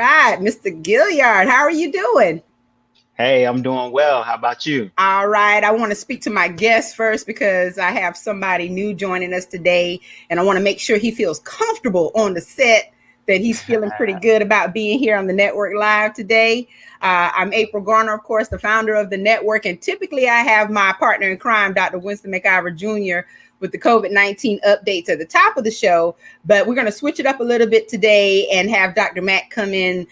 right, Mr. Gaillard, how are you doing? Hey, I'm doing well. How about you? All right, I want to speak to my guest first because I have somebody new joining us today, and I want to make sure he feels comfortable on the set, that he's feeling pretty good about being here on the network live today. I'm April Garner, of course, the founder of the network, and typically I have my partner in crime, Dr. Winston McIver Jr., with the COVID-19 updates at the top of the show, but we're going to switch it up a little bit today and have Dr. Matt come in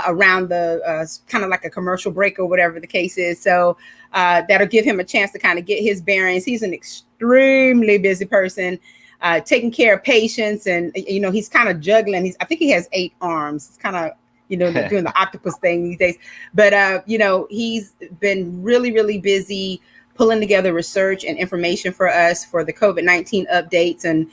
around the kind of like a commercial break or whatever the case is. So that'll give him a chance to kind of get his bearings. He's an extremely busy person, taking care of patients, and he's kind of juggling. I think he has 8 arms. It's kind of doing the octopus thing these days. But he's been really, really busy pulling together research and information for us for the COVID-19 updates, and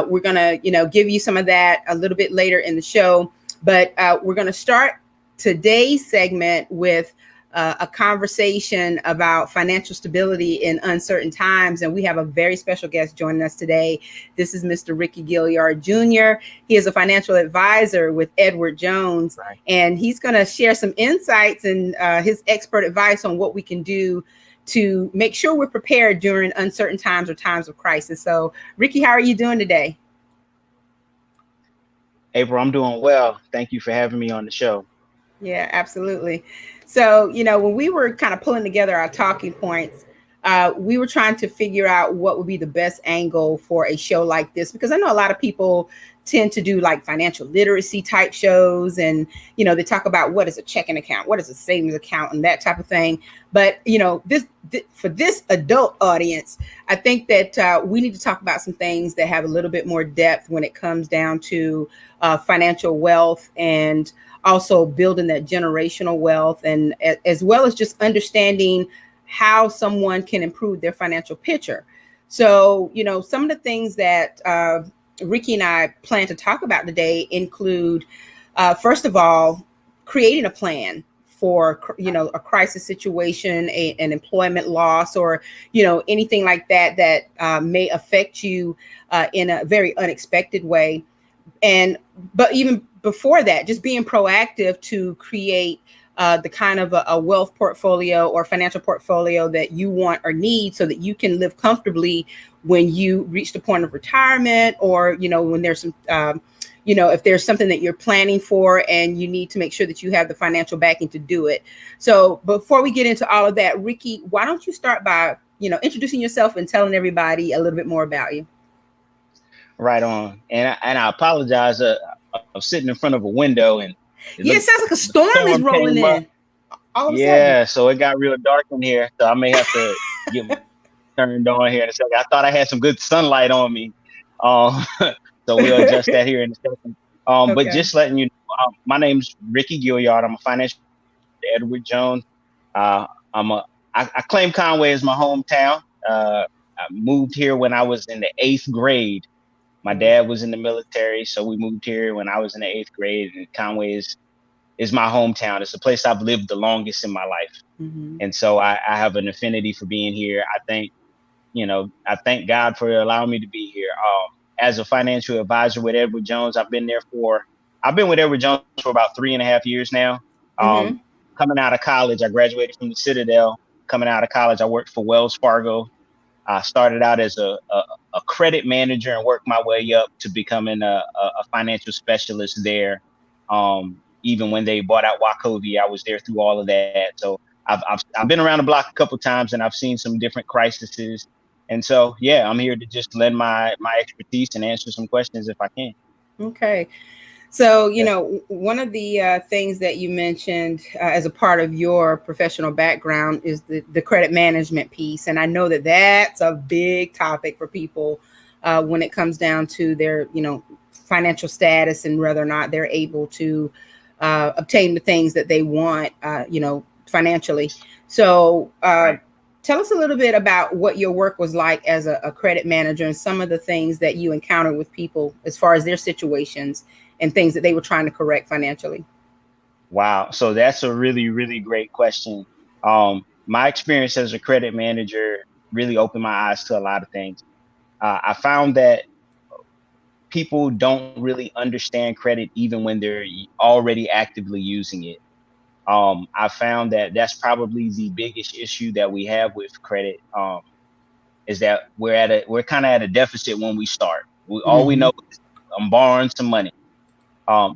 we're gonna give you some of that a little bit later in the show. But we're gonna start today's segment with a conversation about financial stability in uncertain times. And we have a very special guest joining us today. This is Mr. Ricky Gaillard Jr. He is a financial advisor with Edward Jones, right, and he's going to share some insights and his expert advice on what we can do to make sure we're prepared during uncertain times or times of crisis. So, Ricky, how are you doing today? April, I'm doing well. Thank you for having me on the show. Yeah, absolutely. So, when we were kind of pulling together our talking points, we were trying to figure out what would be the best angle for a show like this, because I know a lot of people tend to do like financial literacy type shows, and they talk about what is a checking account, what is a savings account, and that type of thing. But this for this adult audience, I think that we need to talk about some things that have a little bit more depth when it comes down to financial wealth, and also building that generational wealth, and as well as just understanding how someone can improve their financial picture. So, some of the things that Ricky and I plan to talk about today include, first of all, creating a plan for, a crisis situation, an employment loss, or, anything like that may affect you in a very unexpected way. But even before that, just being proactive to create the kind of a wealth portfolio or financial portfolio that you want or need, so that you can live comfortably when you reach the point of retirement, or when there's some if there's something that you're planning for and you need to make sure that you have the financial backing to do it. So before we get into all of that, Ricky, why don't you start by introducing yourself and telling everybody a little bit more about you? Right on. And I apologize. I'm sitting in front of a window, and it sounds like a storm is rolling in. All of a sudden. So it got real dark in here. So I may have to get turned on here in a second. I thought I had some good sunlight on me. So we'll adjust that here in a second. Okay. But just letting you know, my name's Ricky Gaillard. I'm a financial Edward Jones. I claim Conway as my hometown. I moved here when I was in the 8th grade. My dad was in the military, so we moved here when I was in the 8th grade, and Conway is my hometown. It's the place I've lived the longest in my life. Mm-hmm. And so I have an affinity for being here. I thank God for allowing me to be here. As a financial advisor with Edward Jones, I've been with Edward Jones for about 3.5 years now. Mm-hmm. Coming out of college, I graduated from the Citadel. Coming out of college, I worked for Wells Fargo. I started out as a credit manager and worked my way up to becoming a financial specialist there. Even when they bought out Wachovia, I was there through all of that. So I've been around the block a couple of times, and I've seen some different crises. And so, yeah, I'm here to just lend my expertise and answer some questions if I can. Okay. So, one of the things that you mentioned as a part of your professional background is the credit management piece. And I know that that's a big topic for people when it comes down to their, financial status and whether or not they're able to obtain the things that they want, financially. So tell us a little bit about what your work was like as a credit manager and some of the things that you encountered with people as far as their situations and things that they were trying to correct financially. Wow. So that's a really, really great question. My experience as a credit manager really opened my eyes to a lot of things. I found that people don't really understand credit even when they're already actively using it. I found that that's probably the biggest issue that we have with credit. Is that we're kind of at a deficit when we start. All we Mm-hmm. know is I'm borrowing some money.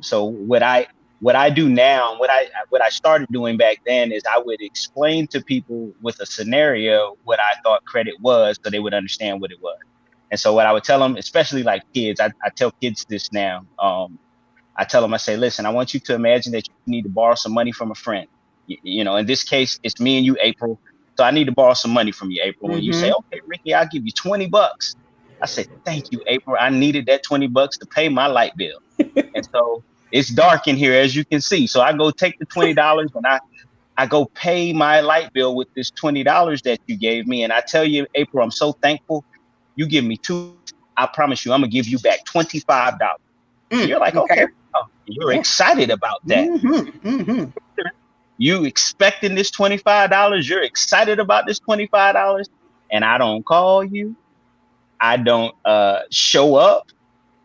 So what I do now, what I started doing back then is I would explain to people with a scenario what I thought credit was, so they would understand what it was. And so what I would tell them, especially like kids, I tell kids this now. I tell them, I say, listen, I want you to imagine that you need to borrow some money from a friend. In this case, it's me and you, April. So I need to borrow some money from you, April. And you say, Mm-hmm. okay, Ricky, I'll give you $20. I say, thank you, April. I needed that $20 to pay my light bill. And so it's dark in here, as you can see. So I go take the $20 and I go pay my light bill with this $20 that you gave me. And I tell you, April, I'm so thankful. You give me 2 weeks. I promise you, I'm gonna give you back $25. And you're like, Okay. okay, wow. You're Yeah. excited about that. Mm-hmm. Mm-hmm. You expecting this $25. You're excited about this $25. And I don't call you. I don't show up.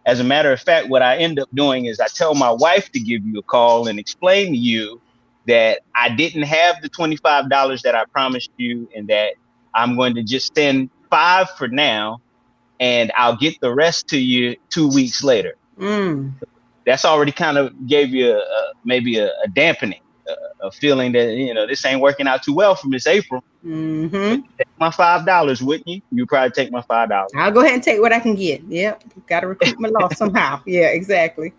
As a matter of fact, what I end up doing is I tell my wife to give you a call and explain to you that I didn't have the $25 that I promised you, and that I'm going to just send five for now, and I'll get the rest to you 2 weeks later. Mm. That's already kind of gave you maybe a dampening, a feeling that this ain't working out too well for Miss April. But Mm-hmm. you take my $5, wouldn't you? You probably take my $5. I'll go ahead and take what I can get. Yep. Got to recoup my loss somehow. Yeah, exactly.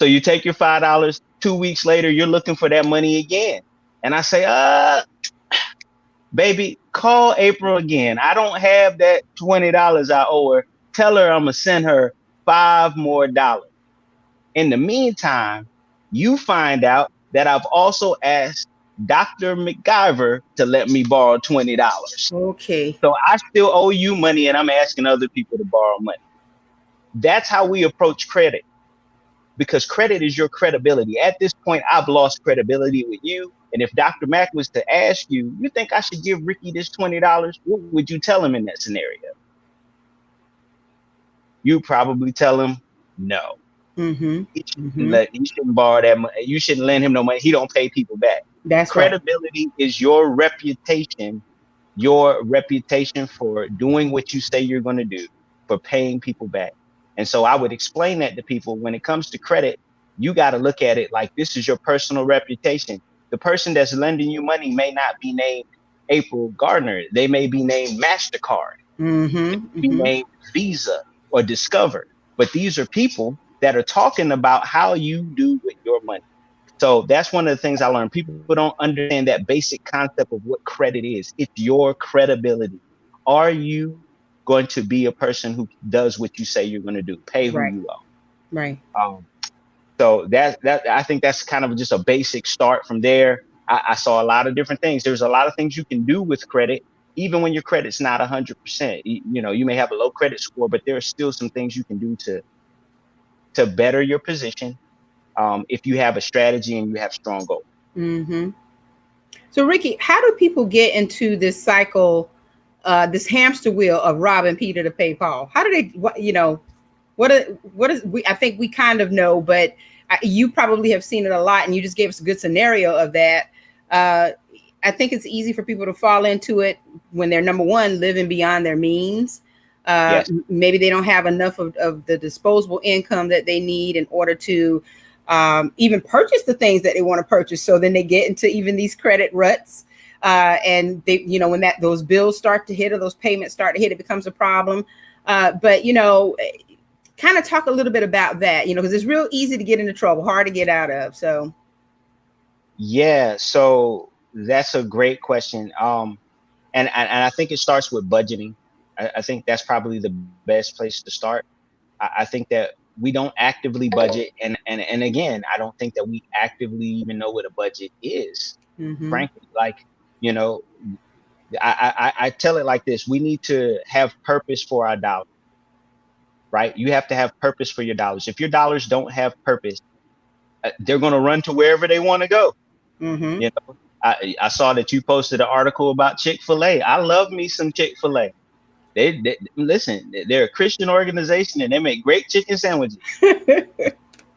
So you take your $5. 2 weeks later, you're looking for that money again, and I say, baby, call April again. I don't have that $20 I owe her. Tell her I'm gonna send her $5 more. In the meantime, you find out that I've also asked Dr. McGyver to let me borrow $20. Okay. So I still owe you money, and I'm asking other people to borrow money. That's how we approach credit, because credit is your credibility. At this point, I've lost credibility with you. And if Dr. Mack was to ask you, you think I should give Ricky this $20? What would you tell him in that scenario? You probably tell him no. Mm-hmm. He Mm-hmm. he shouldn't borrow that money. You shouldn't lend him no money. He don't pay people back. That's right. Credibility is your reputation for doing what you say you're going to do, for paying people back. And so I would explain that to people. When it comes to credit, you got to look at it like this is your personal reputation. The person that's lending you money may not be named April Gardner. They may be named MasterCard, Mm-hmm. be Mm-hmm. named Visa or Discover. But these are people that are talking about how you do with your money. So that's one of the things I learned. People don't understand that basic concept of what credit is. It's your credibility. Are you going to be a person who does what you say you're going to do? Pay who Right. you Right. owe. So that I think that's kind of just a basic start. From there, I saw a lot of different things. There's a lot of things you can do with credit, even when your credit's not 100%. You may have a low credit score, but there are still some things you can do to better your position, if you have a strategy and you have strong goals. Mm-hmm. So, Ricky, how do people get into this cycle, this hamster wheel of robbing Peter to pay Paul? How do they, what is we? I think we kind of know, but you probably have seen it a lot, and you just gave us a good scenario of that. Uh, I think it's easy for people to fall into it when they're, number one, living beyond their means. Yes. Maybe they don't have enough of the disposable income that they need in order to even purchase the things that they want to purchase. So then they get into even these credit ruts. And they, when those bills start to hit, or those payments start to hit, it becomes a problem. But kind of talk a little bit about that, because it's real easy to get into trouble, hard to get out of. So Yeah, so that's a great question. And I think it starts with budgeting. I think that's probably the best place to start. I think that we don't actively budget, and again, I don't think that we actively even know what a budget is. mm-hmm. Frankly, like, you know, I tell it like this: we need to have purpose for our dollars, right? You have to have purpose for your dollars. If your dollars don't have purpose, they're going to run to wherever they want to go. Mm-hmm. You I saw that you posted an article about Chick-fil-A. I love me some Chick-fil-A. They listen. They're a Christian organization, and they make great chicken sandwiches.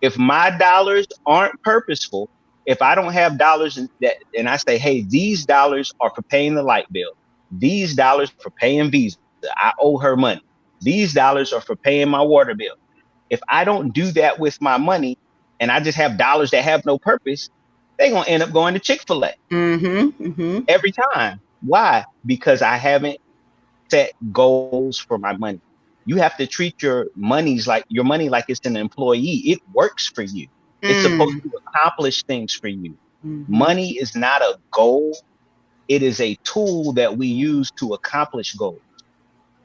If my dollars aren't purposeful, if I don't have dollars and I say, hey, these dollars are for paying the light bill, these dollars for paying Visa, I owe her money. These dollars are for paying my water bill. If I don't do that with my money, and I just have dollars that have no purpose, they're gonna end up going to Chick-fil-A every time. Why? Because I haven't set goals for my money. You have to treat your money like it's an employee. It works for you. It's supposed to accomplish things for you. Money is not a goal. It is a tool that we use to accomplish goals.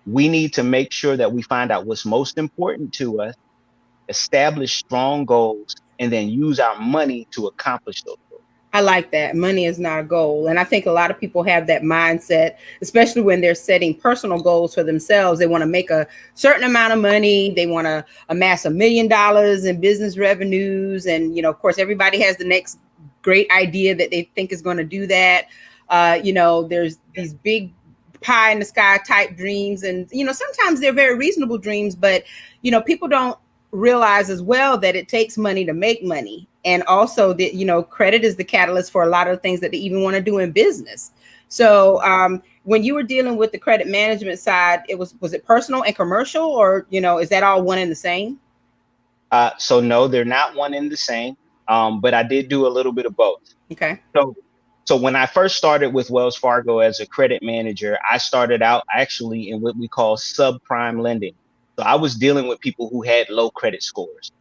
We need to make sure that we find out what's most important to us, establish strong goals, and then use our money to accomplish those goals. I like that. Money is not a goal. And I think a lot of people have that mindset, especially when they're setting personal goals for themselves. They want to make a certain amount of money. They want to amass $1 million in business revenues. And, you know, of course, everybody has the next great idea that they think is going to do that. You know, there's these big pie in the sky type dreams. And, you know, sometimes they're very reasonable dreams, but, you know, people don't realize as well that it takes money to make money. And also that, you know, credit is the catalyst for a lot of things that they even want to do in business. So when you were dealing with the credit management side, was it personal and commercial, or, you know, is that all one and the same? So no, they're not one and the same. But I did do a little bit of both. Okay. So when I first started with Wells Fargo as a credit manager, I started out actually in what we call subprime lending. So I was dealing with people who had low credit scores.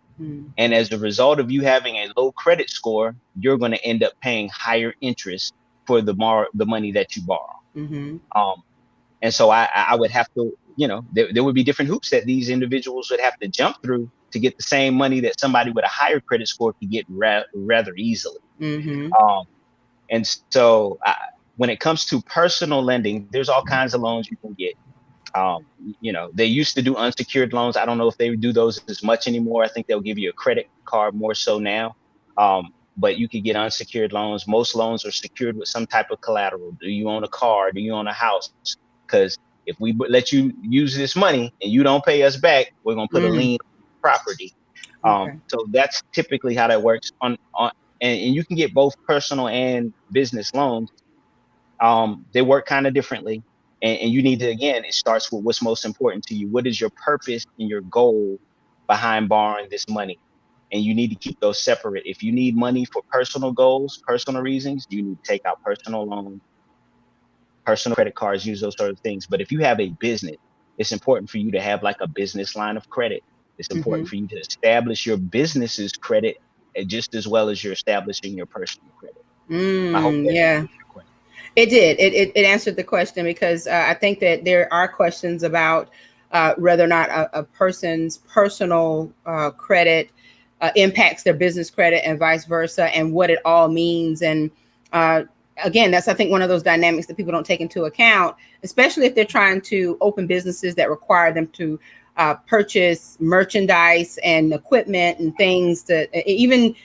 And as a result of you having a low credit score, you're going to end up paying higher interest for the money that you borrow. And so I would have to, you know, there would be different hoops that these individuals would have to jump through to get the same money that somebody with a higher credit score could get rather easily. And so when it comes to personal lending, there's all kinds of loans you can get. You know, they used to do unsecured loans. I don't know if they do those as much anymore. I think they'll give you a credit card more so now. But you could get unsecured loans. Most loans are secured with some type of collateral. Do you own a car? Do you own a house? Because if we let you use this money and you don't pay us back, we're going to put a lien on property. So that's typically how that works. And you can get both personal and business loans. They work kind of differently. And you need to, again, it starts with what's most important to you. What is your purpose and your goal behind borrowing this money? And you need to keep those separate. If you need money for personal goals, personal reasons, you need to take out personal loans, personal credit cards, use those sort of things. But if you have a business, it's important for you to have like a business line of credit. It's important for you to establish your business's credit just as well as you're establishing your personal credit. I hope that answers your question. It did. It answered the question, because I think that there are questions about whether or not a person's personal credit impacts their business credit and vice versa, and what it all means. And again, that's, I think, one of those dynamics that people don't take into account, especially if they're trying to open businesses that require them to purchase merchandise and equipment and things to even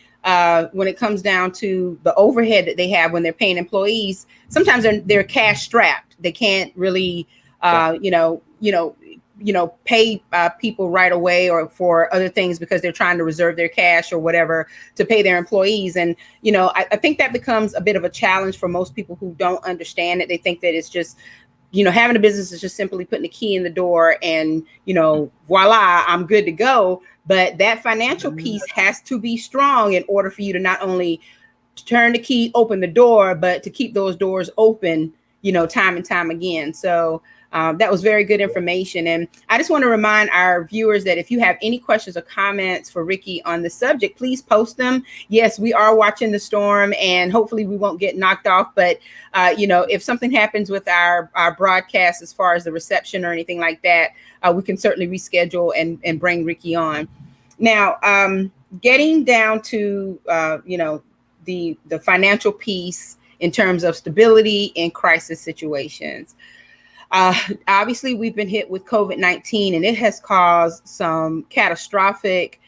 when it comes down to the overhead that they have when they're paying employees. Sometimes they're cash strapped. They can't really, pay people right away or for other things because they're trying to reserve their cash or whatever to pay their employees. And, you know, I think that becomes a bit of a challenge for most people who don't understand it. They think that it's just, you know, having a business is just simply putting the key in the door and, you know, voila, I'm good to go. But that financial piece has to be strong in order for you to not only turn the key, open the door, but to keep those doors open, you know, time and time again. So that was very good information. And I just want to remind our viewers that if you have any questions or comments for Ricky on the subject, please post them. Yes, we are watching the storm and hopefully we won't get knocked off. But, if something happens with our broadcast as far as the reception or anything like that, we can certainly reschedule and bring Ricky on. Now, getting down to, the financial piece in terms of stability in crisis situations. Obviously, we've been hit with COVID-19, and it has caused some catastrophic,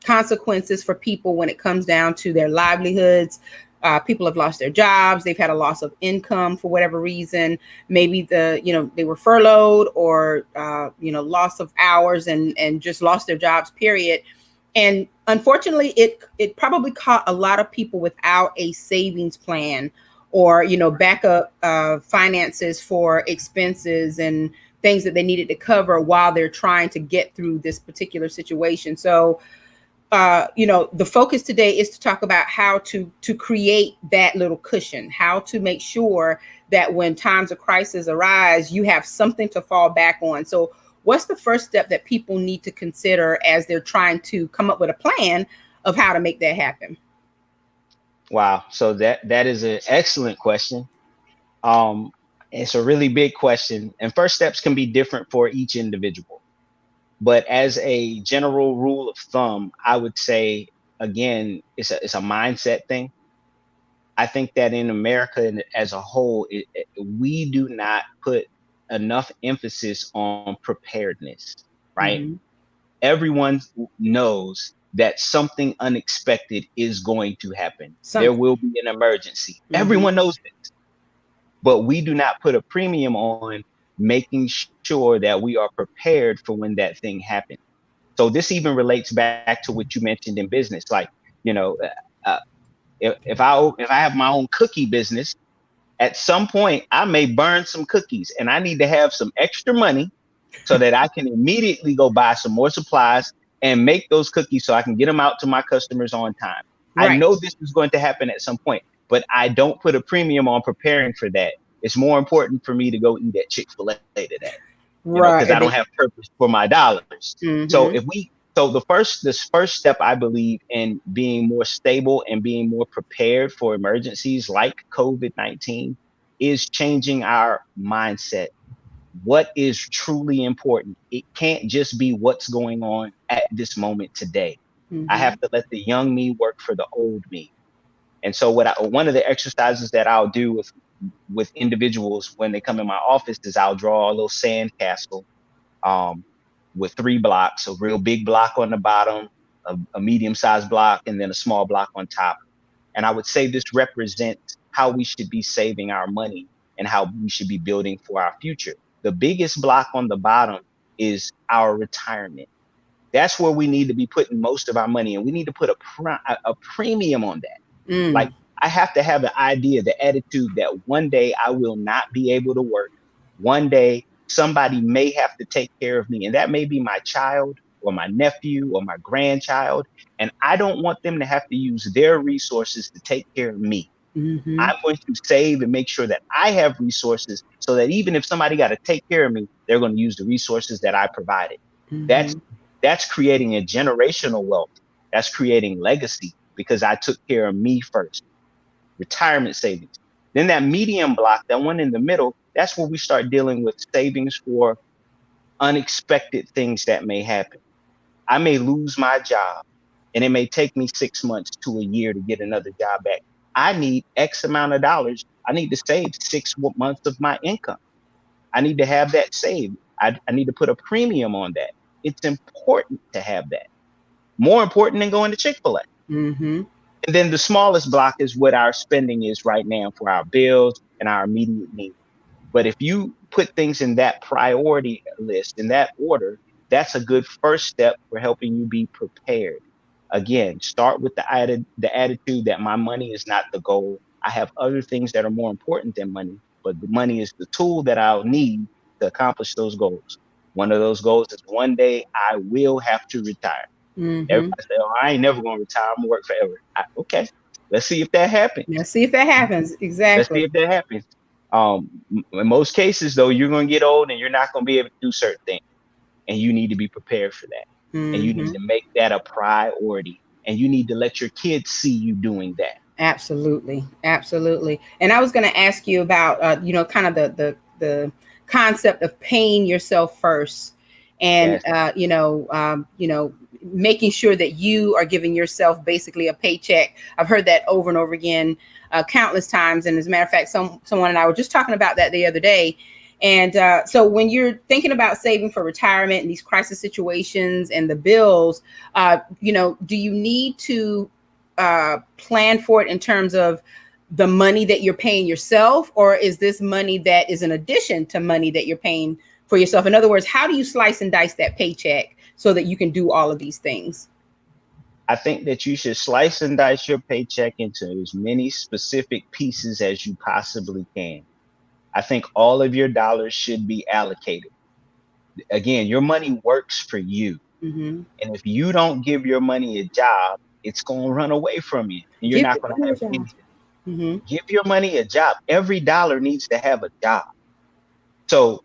consequences for people when it comes down to their livelihoods. People have lost their jobs. They've had a loss of income for whatever reason. Maybe they were furloughed or, loss of hours and just lost their jobs, period. And unfortunately, it probably caught a lot of people without a savings plan or, backup finances for expenses and things that they needed to cover while they're trying to get through this particular situation. So, the focus today is to talk about how to create that little cushion, how to make sure that when times of crisis arise, you have something to fall back on. So what's the first step that people need to consider as they're trying to come up with a plan of how to make that happen? Wow. So that is an excellent question. It's a really big question, and first steps can be different for each individual. But as a general rule of thumb, I would say, again, it's a mindset thing. I think that in America as a whole, we do not put enough emphasis on preparedness, right? Mm-hmm. Everyone knows that something unexpected is going to happen. There Something. will be an emergency. Mm-hmm. Everyone knows this, but we do not put a premium on making sure that we are prepared for when that thing happens. So this even relates back to what you mentioned in business. Like, you know, uh, if I have my own cookie business, at some point I may burn some cookies, and I need to have some extra money so that I can immediately go buy some more supplies and make those cookies so I can get them out to my customers on time. I Right. know this is going to happen at some point, but I don't put a premium on preparing for that. It's more important for me to go eat at Chick-fil-A today, because I Right. don't have purpose for my dollars. So Mm-hmm. this first step, I believe, in being more stable and being more prepared for emergencies like COVID-19 is changing our mindset. What is truly important? It can't just be what's going on at this moment today. I Mm-hmm. have to let the young me work for the old me. And so one of the exercises that I'll do with individuals when they come in my office is I'll draw a little sand castle, um, with 3 blocks: a real big block on the bottom, a medium-sized block, and then a small block on top. And I would say this represents how we should be saving our money and how we should be building for our future. The biggest block on the bottom is our retirement. That's where we need to be putting most of our money, and we need to put a premium on that. Like, Mm. I have to have the idea, the attitude that one day I will not be able to work. One day somebody may have to take care of me, and that may be my child or my nephew or my grandchild. And I don't want them to have to use their resources to take care of me. Mm-hmm. I'm going to save and make sure that I have resources so that even if somebody got to take care of me, they're going to use the resources that I provided. That's Mm-hmm. that's creating a generational wealth. That's creating legacy because I took care of me first. Retirement savings. Then that medium block, that one in the middle, that's where we start dealing with savings for unexpected things that may happen. I may lose my job, and it may take me 6 months to a year to get another job back. I need X amount of dollars. I need to save 6 months of my income. I need to have that saved. I need to put a premium on that. It's important to have that. More important than going to Chick-fil-A. Mm-hmm. And then the smallest block is what our spending is right now for our bills and our immediate needs. But if you put things in that priority list, in that order, that's a good first step for helping you be prepared. Again, start with the attitude that my money is not the goal. I have other things that are more important than money, but the money is the tool that I'll need to accomplish those goals. One of those goals is one day I will have to retire. Mm-hmm. Everybody say, "Oh, I ain't never gonna retire. I'm gonna work forever." Okay, let's see if that happens. Let's see if that happens. Let's see Exactly. if that happens. In most cases, though, you're gonna get old and you're not gonna be able to do certain things, and you need to be prepared for that. And you need Mm-hmm. to make that a priority, and you need to let your kids see you doing that. Absolutely, absolutely. And I was going to ask you about, kind of the concept of paying yourself first, and Yes. making sure that you are giving yourself basically a paycheck. I've heard that over and over again, countless times. And as a matter of fact, someone and I were just talking about that the other day. And so when you're thinking about saving for retirement and these crisis situations and the bills, do you need to plan for it in terms of the money that you're paying yourself, or is this money that is an addition to money that you're paying for yourself? In other words, how do you slice and dice that paycheck so that you can do all of these things? I think that you should slice and dice your paycheck into as many specific pieces as you possibly can. I think all of your dollars should be allocated. Again, your money works for you. Mm-hmm. And if you don't give your money a job, it's going to run away from you and you're Give not your going to money a have job. anything. Mm-hmm. Give your money a job. Every dollar needs to have a job. So,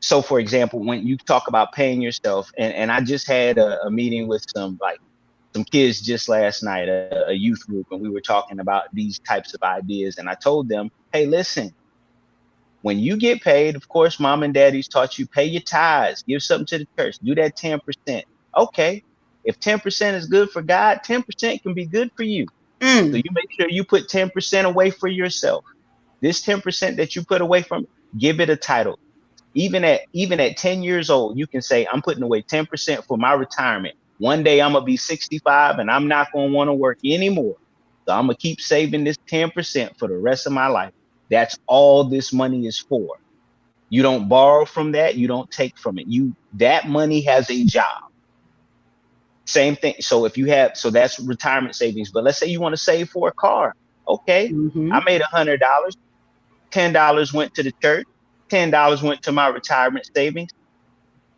so for example, when you talk about paying yourself, and I just had a meeting with some kids just last night, a youth group, and we were talking about these types of ideas. And I told them, hey, listen, when you get paid, of course, mom and daddy's taught you pay your tithes, give something to the church, do that 10%. Okay. If 10% is good for God, 10% can be good for you. So Mm. you make sure you put 10% away for yourself. This 10% that you put away from, give it a title. Even at 10 years old, you can say, I'm putting away 10% for my retirement. One day I'm gonna be 65 and I'm not gonna want to work anymore. So I'm gonna keep saving this 10% for the rest of my life. That's all this money is for. You don't borrow from that, you don't take from it. You that money has a job. Same thing. So if you have, so that's retirement savings. But let's say you want to save for a car. Okay, Mm-hmm. I made $100. $10 went to the church. $10 went to my retirement savings.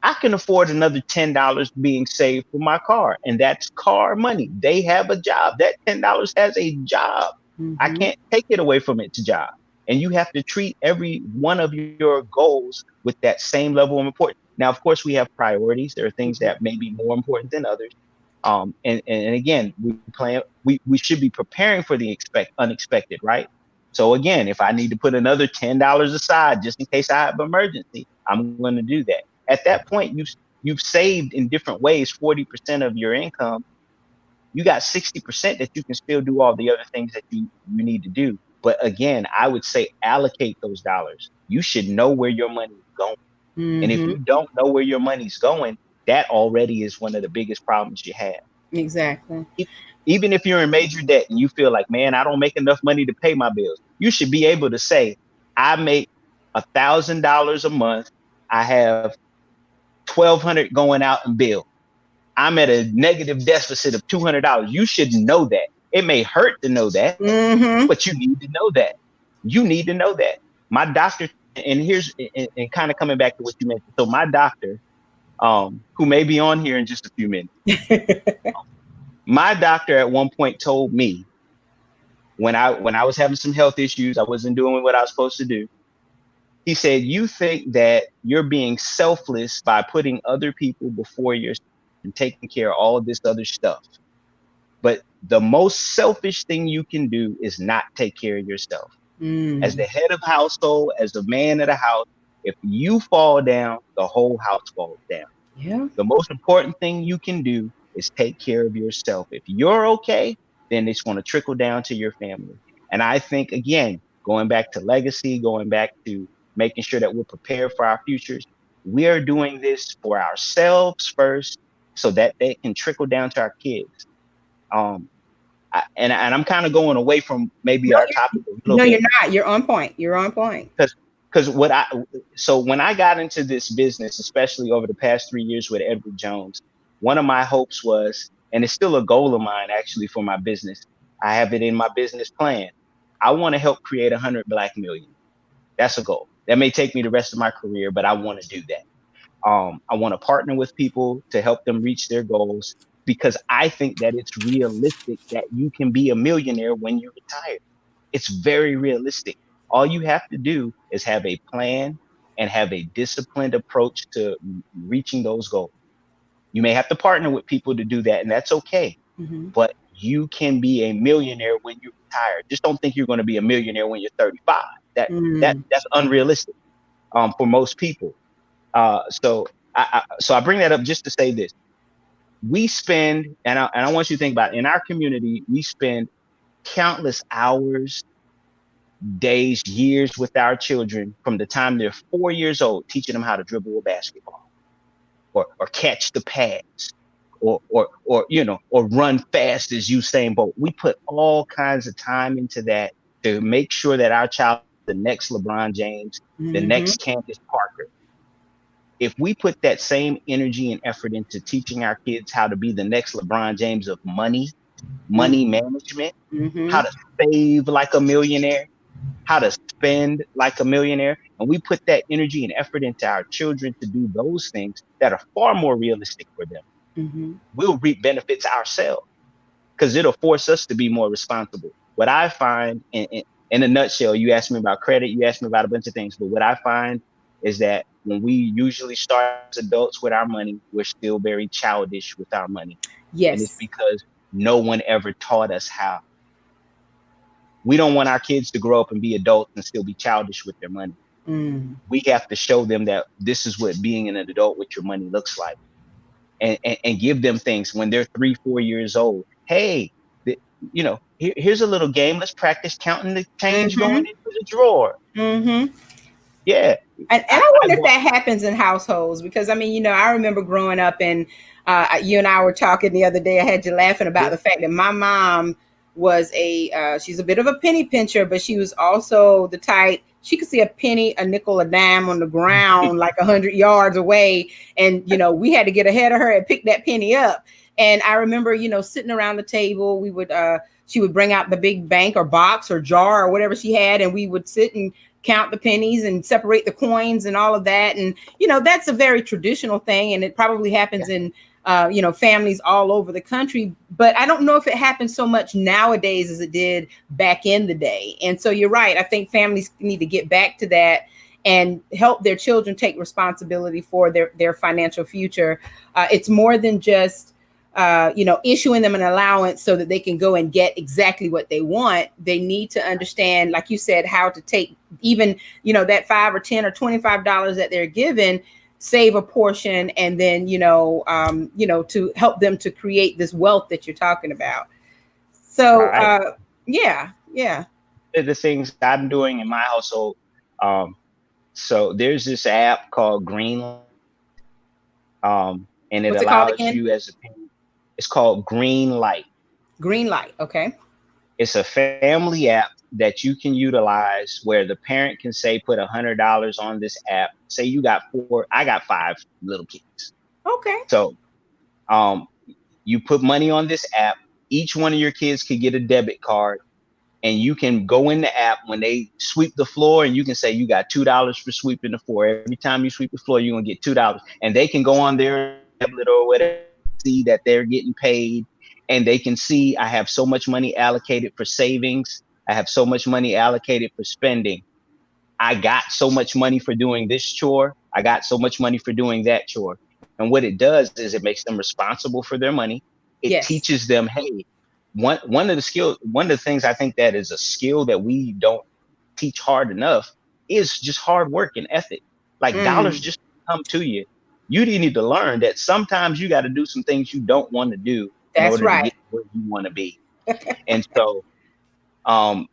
I can afford another $10 being saved for my car, and that's car money. They have a job. That $10 has a job. I Mm-hmm. can't take it away from its job. And you have to treat every one of your goals with that same level of importance. Now, of course, we have priorities. There are things that may be more important than others. And again, we should be preparing for the unexpected, right? So again, if I need to put another $10 aside just in case I have an emergency, I'm going to do that. At that point, you've saved in different ways 40% of your income. You got 60% that you can still do all the other things that you need to do. But again, I would say allocate those dollars. You should know where your money is going. And if Mm-hmm. you don't know where your money's going, that already is one of the biggest problems you have. Exactly. E- Even if you're in major debt and you feel like, man, I don't make enough money to pay my bills, you should be able to say, I make $1,000 a month. I have 1,200 going out in bill. I'm at a negative deficit of $200. You should know that. It may hurt to know that, Mm-hmm. but you need to know that. You need to know that. My doctor, and here's and kind of coming back to what you mentioned. So my doctor, who may be on here in just a few minutes, my doctor at one point told me when I was having some health issues, I wasn't doing what I was supposed to do. He said, "You think that you're being selfless by putting other people before yourself and taking care of all of this other stuff. But the most selfish thing you can do is not take care of yourself. As Mm. the head of household, as the man of the house, if you fall down, the whole house falls down. Yeah. The most important thing you can do is take care of yourself. If you're okay, then it's going to trickle down to your family." And I think, again, going back to legacy, going back to making sure that we're prepared for our futures, we are doing this for ourselves first so that they can trickle down to our kids. Um, and I'm kind of going away from maybe No, our topic a little no, bit you're not. You're on point. You're on point. because so when I got into this business, especially over the past 3 years with Edward Jones, one of my hopes was, and it's still a goal of mine actually for my business. I have it in my business plan. I want to help create 100 Black million. That's a goal. That may take me the rest of my career, but I want to do that. I want to partner with people to help them reach their goals because I think that it's realistic that you can be a millionaire when you retire. It's very realistic. All you have to do is have a plan and have a disciplined approach to reaching those goals. You may have to partner with people to do that, and that's okay. Mm-hmm. But you can be a millionaire when you retire. Just don't think you're going to be a millionaire when you're 35. Mm. That's unrealistic for most people. So I bring that up just to say this: we spend, and I want you to think about it, in our community, we spend countless hours, days, years with our children from the time they're 4 years old, teaching them how to dribble a basketball or catch the pass. or run fast as Usain Bolt. We put all kinds of time into that to make sure that our child is the next LeBron James, the Mm-hmm. next Candace Parker. If we put that same energy and effort into teaching our kids how to be the next LeBron James of money management, how Mm-hmm. to save like a millionaire, how to spend like a millionaire, and we put that energy and effort into our children to do those things that are far more realistic for them, Mm-hmm. we'll reap benefits ourselves because it'll force us to be more responsible. What I find in a nutshell, you asked me about credit, you asked me about a bunch of things, but what I find is that when we usually start as adults with our money, we're still very childish with our money. And it's Yes. because no one ever taught us how. We don't want our kids to grow up and be adults and still be childish with their money. Mm. We have to show them that this is what being an adult with your money looks like, and give them things when they're 3, 4 years old. Hey, here's a little game. Let's practice counting the change going Mm-hmm. into the drawer. Mm-hmm. Yeah, And I, I I wonder if want. that happens in households because I mean, I remember growing up and you and I were talking the other day. I had you laughing about Yeah. the fact that my mom was she's a bit of a penny pincher, but she was also the type she could see a penny, a nickel, a dime on the ground like 100 yards away, and we had to get ahead of her and pick that penny up. And I remember, sitting around the table, we would she would bring out the big bank or box or jar or whatever she had, and we would sit and count the pennies and separate the coins and all of that. And that's a very traditional thing, and it probably happens in families all over the country. But I don't know if it happens so much nowadays as it did back in the day. And so you're right. I think families need to get back to that and help their children take responsibility for their financial future. It's more than just issuing them an allowance so that they can go and get exactly what they want. They need to understand, like you said, how to take even, that 5 or 10 or $25 that they're given, save a portion, and then, to help them to create this wealth that you're talking about. So, Right. yeah, yeah. The things I'm doing in my household. Um, so there's this app called Green, and it What's it called allows again? you as a parent. It's called Green Light. Green light. Okay. It's a family app that you can utilize where the parent can say, put $100 on this app. Say you got four, I got 5 little kids. Okay. So um, you put money on this app. Each one of your kids could get a debit card, and you can go in the app when they sweep the floor, and you can say you got $2 for sweeping the floor. Every time you sweep the floor, you're gonna get $2, and they can go on their tablet or whatever, see that they're getting paid, and they can see I have so much money allocated for savings. I have so much money allocated for spending. I got so much money for doing this chore. I got so much money for doing that chore. And what it does is it makes them responsible for their money. It Yes. teaches them, hey, one of the things I think that is a skill that we don't teach hard enough is just hard work and ethic. Like dollars Mm, just come to you. You need to learn that sometimes you got to do some things you don't want to do in that's order to right. get where you want to be. And so um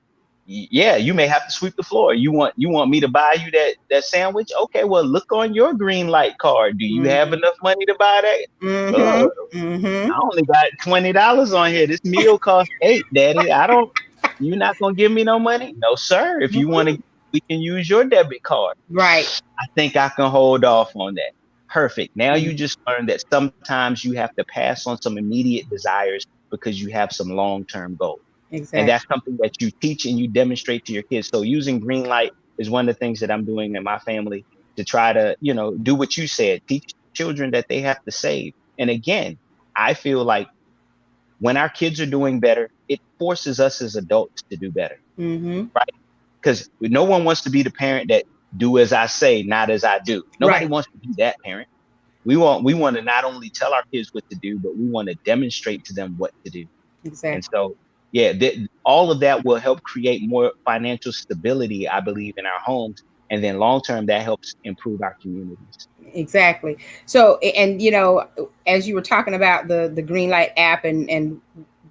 yeah, you may have to sweep the floor. You want me to buy you that sandwich? Okay, well, look on your green light card. Do you have Mm-hmm. enough money to buy that? Mm-hmm. Oh, Mm-hmm. I only got $20 on here. This meal costs 8, Daddy. I don't. You're not gonna give me no money? No, sir. If you want to, Mm-hmm. we can use your debit card. Right. I think I can hold off on that. Perfect. Now you Mm, just learned that sometimes you have to pass on some immediate desires because you have some long-term goals. And that's exactly. something that you teach and you demonstrate to your kids. So using green light is one of the things that I'm doing in my family to try to, do what you said, teach children that they have to save. And again, I feel like when our kids are doing better, it forces us as adults to do better, Mm-hmm. right? Because no one wants to be the parent that do as I say, not as I do. Nobody Right. wants to be that parent. We want to not only tell our kids what to do, but we want to demonstrate to them what to do. And Exactly. so, yeah, all of that will help create more financial stability, I believe, in our homes. And then long term, that helps improve our communities. Exactly. So, and as you were talking about the green light app and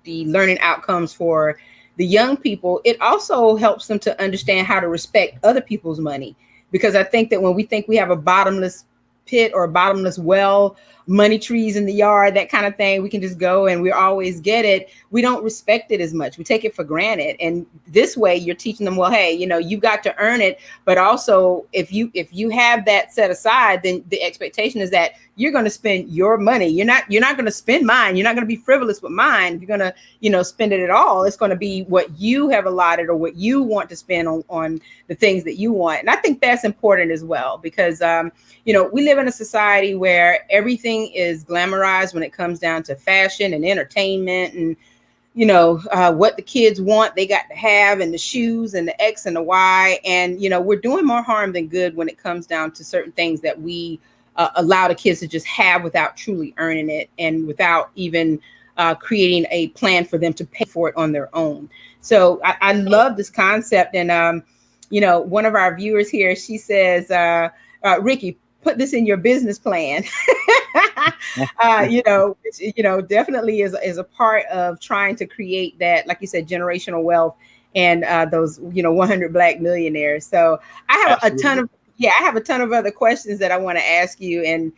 the learning outcomes for the young people, it also helps them to understand how to respect other people's money. Because I think that when we think we have a bottomless pit or bottomless well, money trees in the yard, that kind of thing. We can just go and we always get it. We don't respect it as much. We take it for granted. And this way you're teaching them, well, hey, you've got to earn it. But also if you have that set aside, then the expectation is that you're going to spend your money. You're not going to spend mine. You're not going to be frivolous with mine. If you're going to, spend it at all, it's going to be what you have allotted or what you want to spend on the things that you want. And I think that's important as well, because, we live in a society where everything is glamorized when it comes down to fashion and entertainment and, what the kids want, they got to have, and the shoes and the X and the Y. And, we're doing more harm than good when it comes down to certain things that we allow the kids to just have without truly earning it and without even creating a plan for them to pay for it on their own. So I love this concept. And, one of our viewers here, she says, Ricky, put this in your business plan. Definitely is a part of trying to create that, like you said, generational wealth and those, 100 Black millionaires. So I have I have a ton of other questions that I want to ask you. And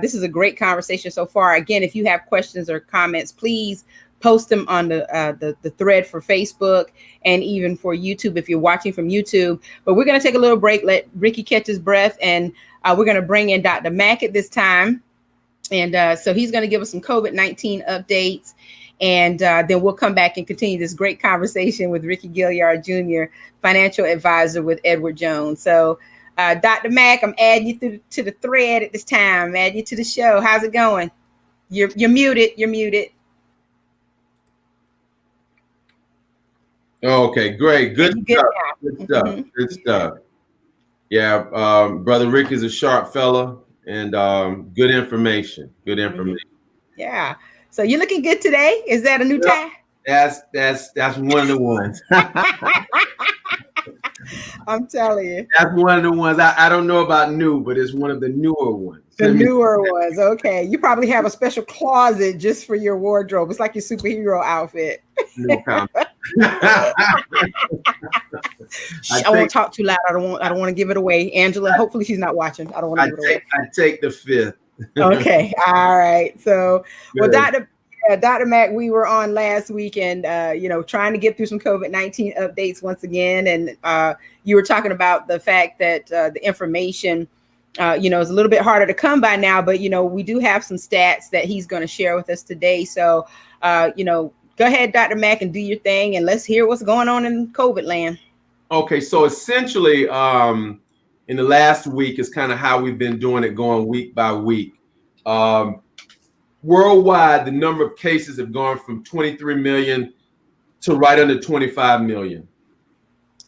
this is a great conversation so far. Again, if you have questions or comments, please post them on the thread for Facebook and even for YouTube if you're watching from YouTube. But we're going to take a little break, let Ricky catch his breath, and we're going to bring in Dr. Mack at this time. And so he's going to give us some COVID-19 updates. And then we'll come back and continue this great conversation with Ricky Gaillard Jr., financial advisor with Edward Jones. So Dr. Mack, I'm adding you to the thread at this time, adding you to the show. How's it going? You're muted. You're muted. Okay, great. Good stuff. Good stuff. Mm-hmm. Good stuff. Yeah, Brother Rick is a sharp fella and good information. Good information. Yeah. So you're looking good today. Is that a new tie? That's one of the ones. I'm telling you. That's one of the ones. I don't know about new, but it's one of the newer ones. The newer ones. Okay. You probably have a special closet just for your wardrobe. It's like your superhero outfit. No comment. I won't talk too loud. I don't want to give it away. Angela, hopefully she's not watching. I don't want to give it away. I take the fifth. Okay. All right. So, well, Dr. Mack, we were on last week and, trying to get through some COVID-19 updates once again. And you were talking about the fact that the information, is a little bit harder to come by now. But, we do have some stats that he's going to share with us today. So, go ahead, Dr. Mack, and do your thing. And let's hear what's going on in COVID land. Okay. So essentially, in the last week is kind of how we've been doing it, going week by week. Worldwide, the number of cases have gone from 23 million to right under 25 million.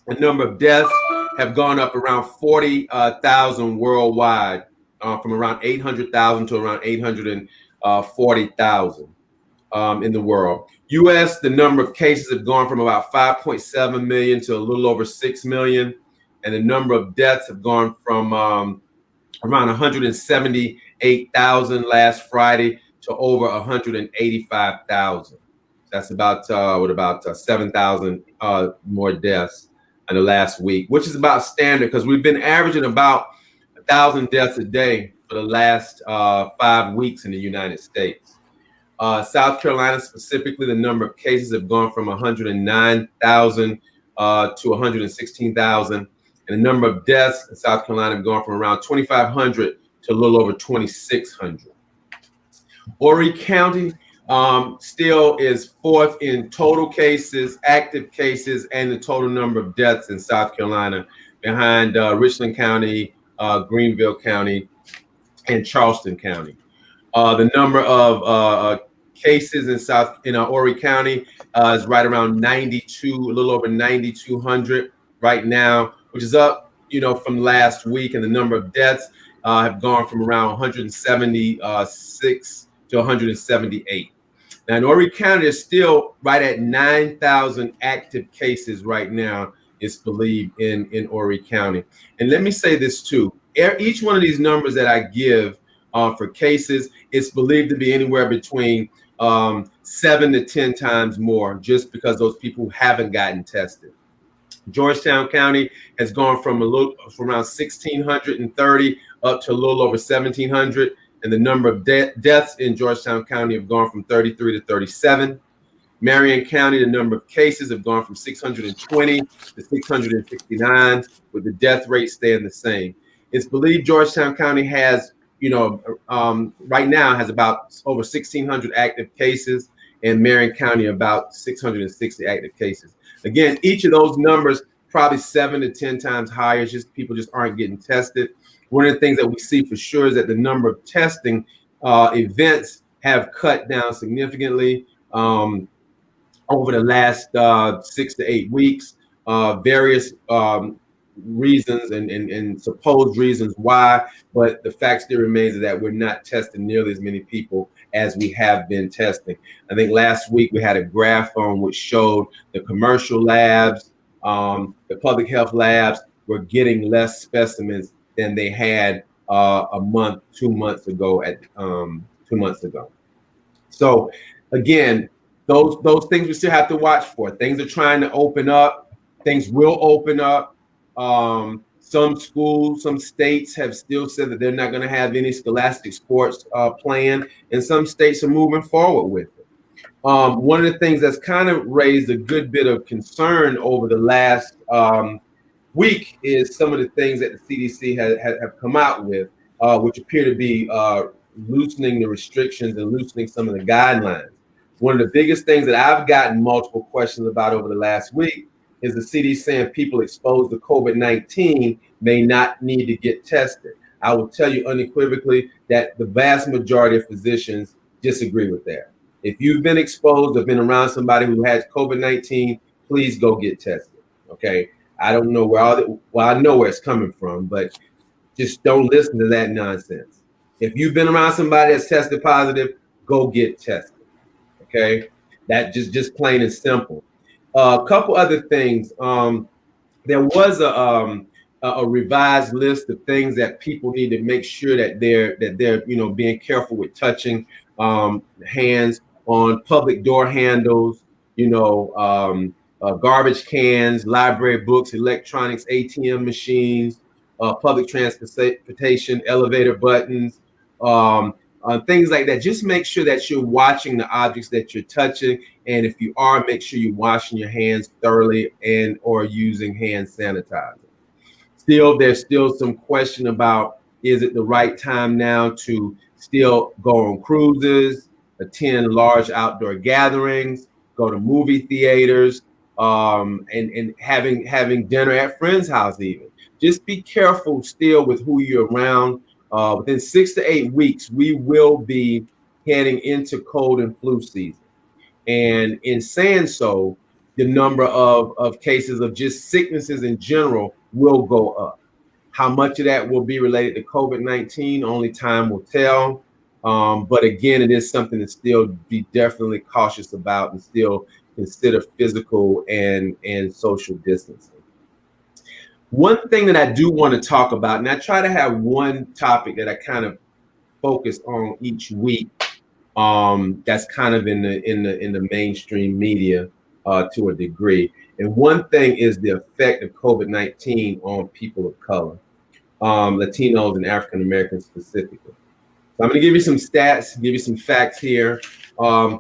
The number of deaths have gone up around 40,000 worldwide, from around 800,000 to around 840,000 in the world. U.S., the number of cases have gone from about 5.7 million to a little over 6 million. And the number of deaths have gone from around 178,000 last Friday to over 185,000. That's about 7,000 more deaths in the last week, which is about standard because we've been averaging about 1,000 deaths a day for the last 5 weeks in the United States. South Carolina specifically, the number of cases have gone from 109,000 to 116,000. And the number of deaths in South Carolina have gone from around 2,500 to a little over 2,600. Horry County still is fourth in total cases, active cases, and the total number of deaths in South Carolina, behind Richland County, Greenville County, and Charleston County. The number of cases in Horry County is right around 92, a little over 9,200 right now, which is up, from last week. And the number of deaths have gone from around 176 to 178. Now, Horry County is still right at 9,000 active cases right now, it's believed, in Horry County. And let me say this too. Each one of these numbers that I give for cases, it's believed to be anywhere between 7 to 10 times more, just because those people haven't gotten tested. Georgetown County has gone from around 1,630 up to a little over 1,700. And the number of deaths in Georgetown County have gone from 33 to 37. Marion County, the number of cases have gone from 620 to 669, with the death rate staying the same. It's believed Georgetown County has, right now has about over 1,600 active cases, and Marion County about 660 active cases. Again, each of those numbers probably 7 to 10 times higher. It's just people just aren't getting tested. One of the things that we see for sure is that the number of testing events have cut down significantly over the last 6 to 8 weeks. Various reasons and supposed reasons why, but the fact still remains is that we're not testing nearly as many people as we have been testing. I think last week we had a graph on which showed the commercial labs, the public health labs were getting less specimens than they had a month, 2 months ago. 2 months ago. So again, those things we still have to watch for. Things are trying to open up. Things will open up. Some schools, some states have still said that they're not going to have any scholastic sports planned, and some states are moving forward with it. One of the things that's kind of raised a good bit of concern over the last week is some of the things that the CDC have come out with, which appear to be loosening the restrictions and loosening some of the guidelines. One of the biggest things that I've gotten multiple questions about over the last week is the CDC saying people exposed to COVID-19 may not need to get tested. I will tell you unequivocally that the vast majority of physicians disagree with that. If you've been exposed or been around somebody who has COVID-19, please go get tested, okay? I don't know I know where it's coming from, but just don't listen to that nonsense. If you've been around somebody that's tested positive, go get tested, okay? That just plain and simple. A couple other things. There was a revised list of things that people need to make sure that they're being careful with touching hands on public door handles, garbage cans, library books, electronics, ATM machines, public transportation, elevator buttons, things like that. Just make sure that you're watching the objects that you're touching, and if you are, make sure you're washing your hands thoroughly and or using hand sanitizer. There's still some question about, is it the right time now to still go on cruises, attend large outdoor gatherings, go to movie theaters, and having dinner at friends' house even. Just be careful still with who you're around. Within 6 to 8 weeks, we will be heading into cold and flu season. And in saying so, the number of cases of just sicknesses in general will go up. How much of that will be related to COVID-19, only time will tell. But again, it is something to still be definitely cautious about and still consider physical and social distancing. One thing that I do want to talk about, and I try to have one topic that I kind of focus on each week, that's kind of in the mainstream media to a degree. And one thing is the effect of COVID-19 on people of color, Latinos and African Americans specifically. So I'm going to give you some stats, give you some facts here. 4%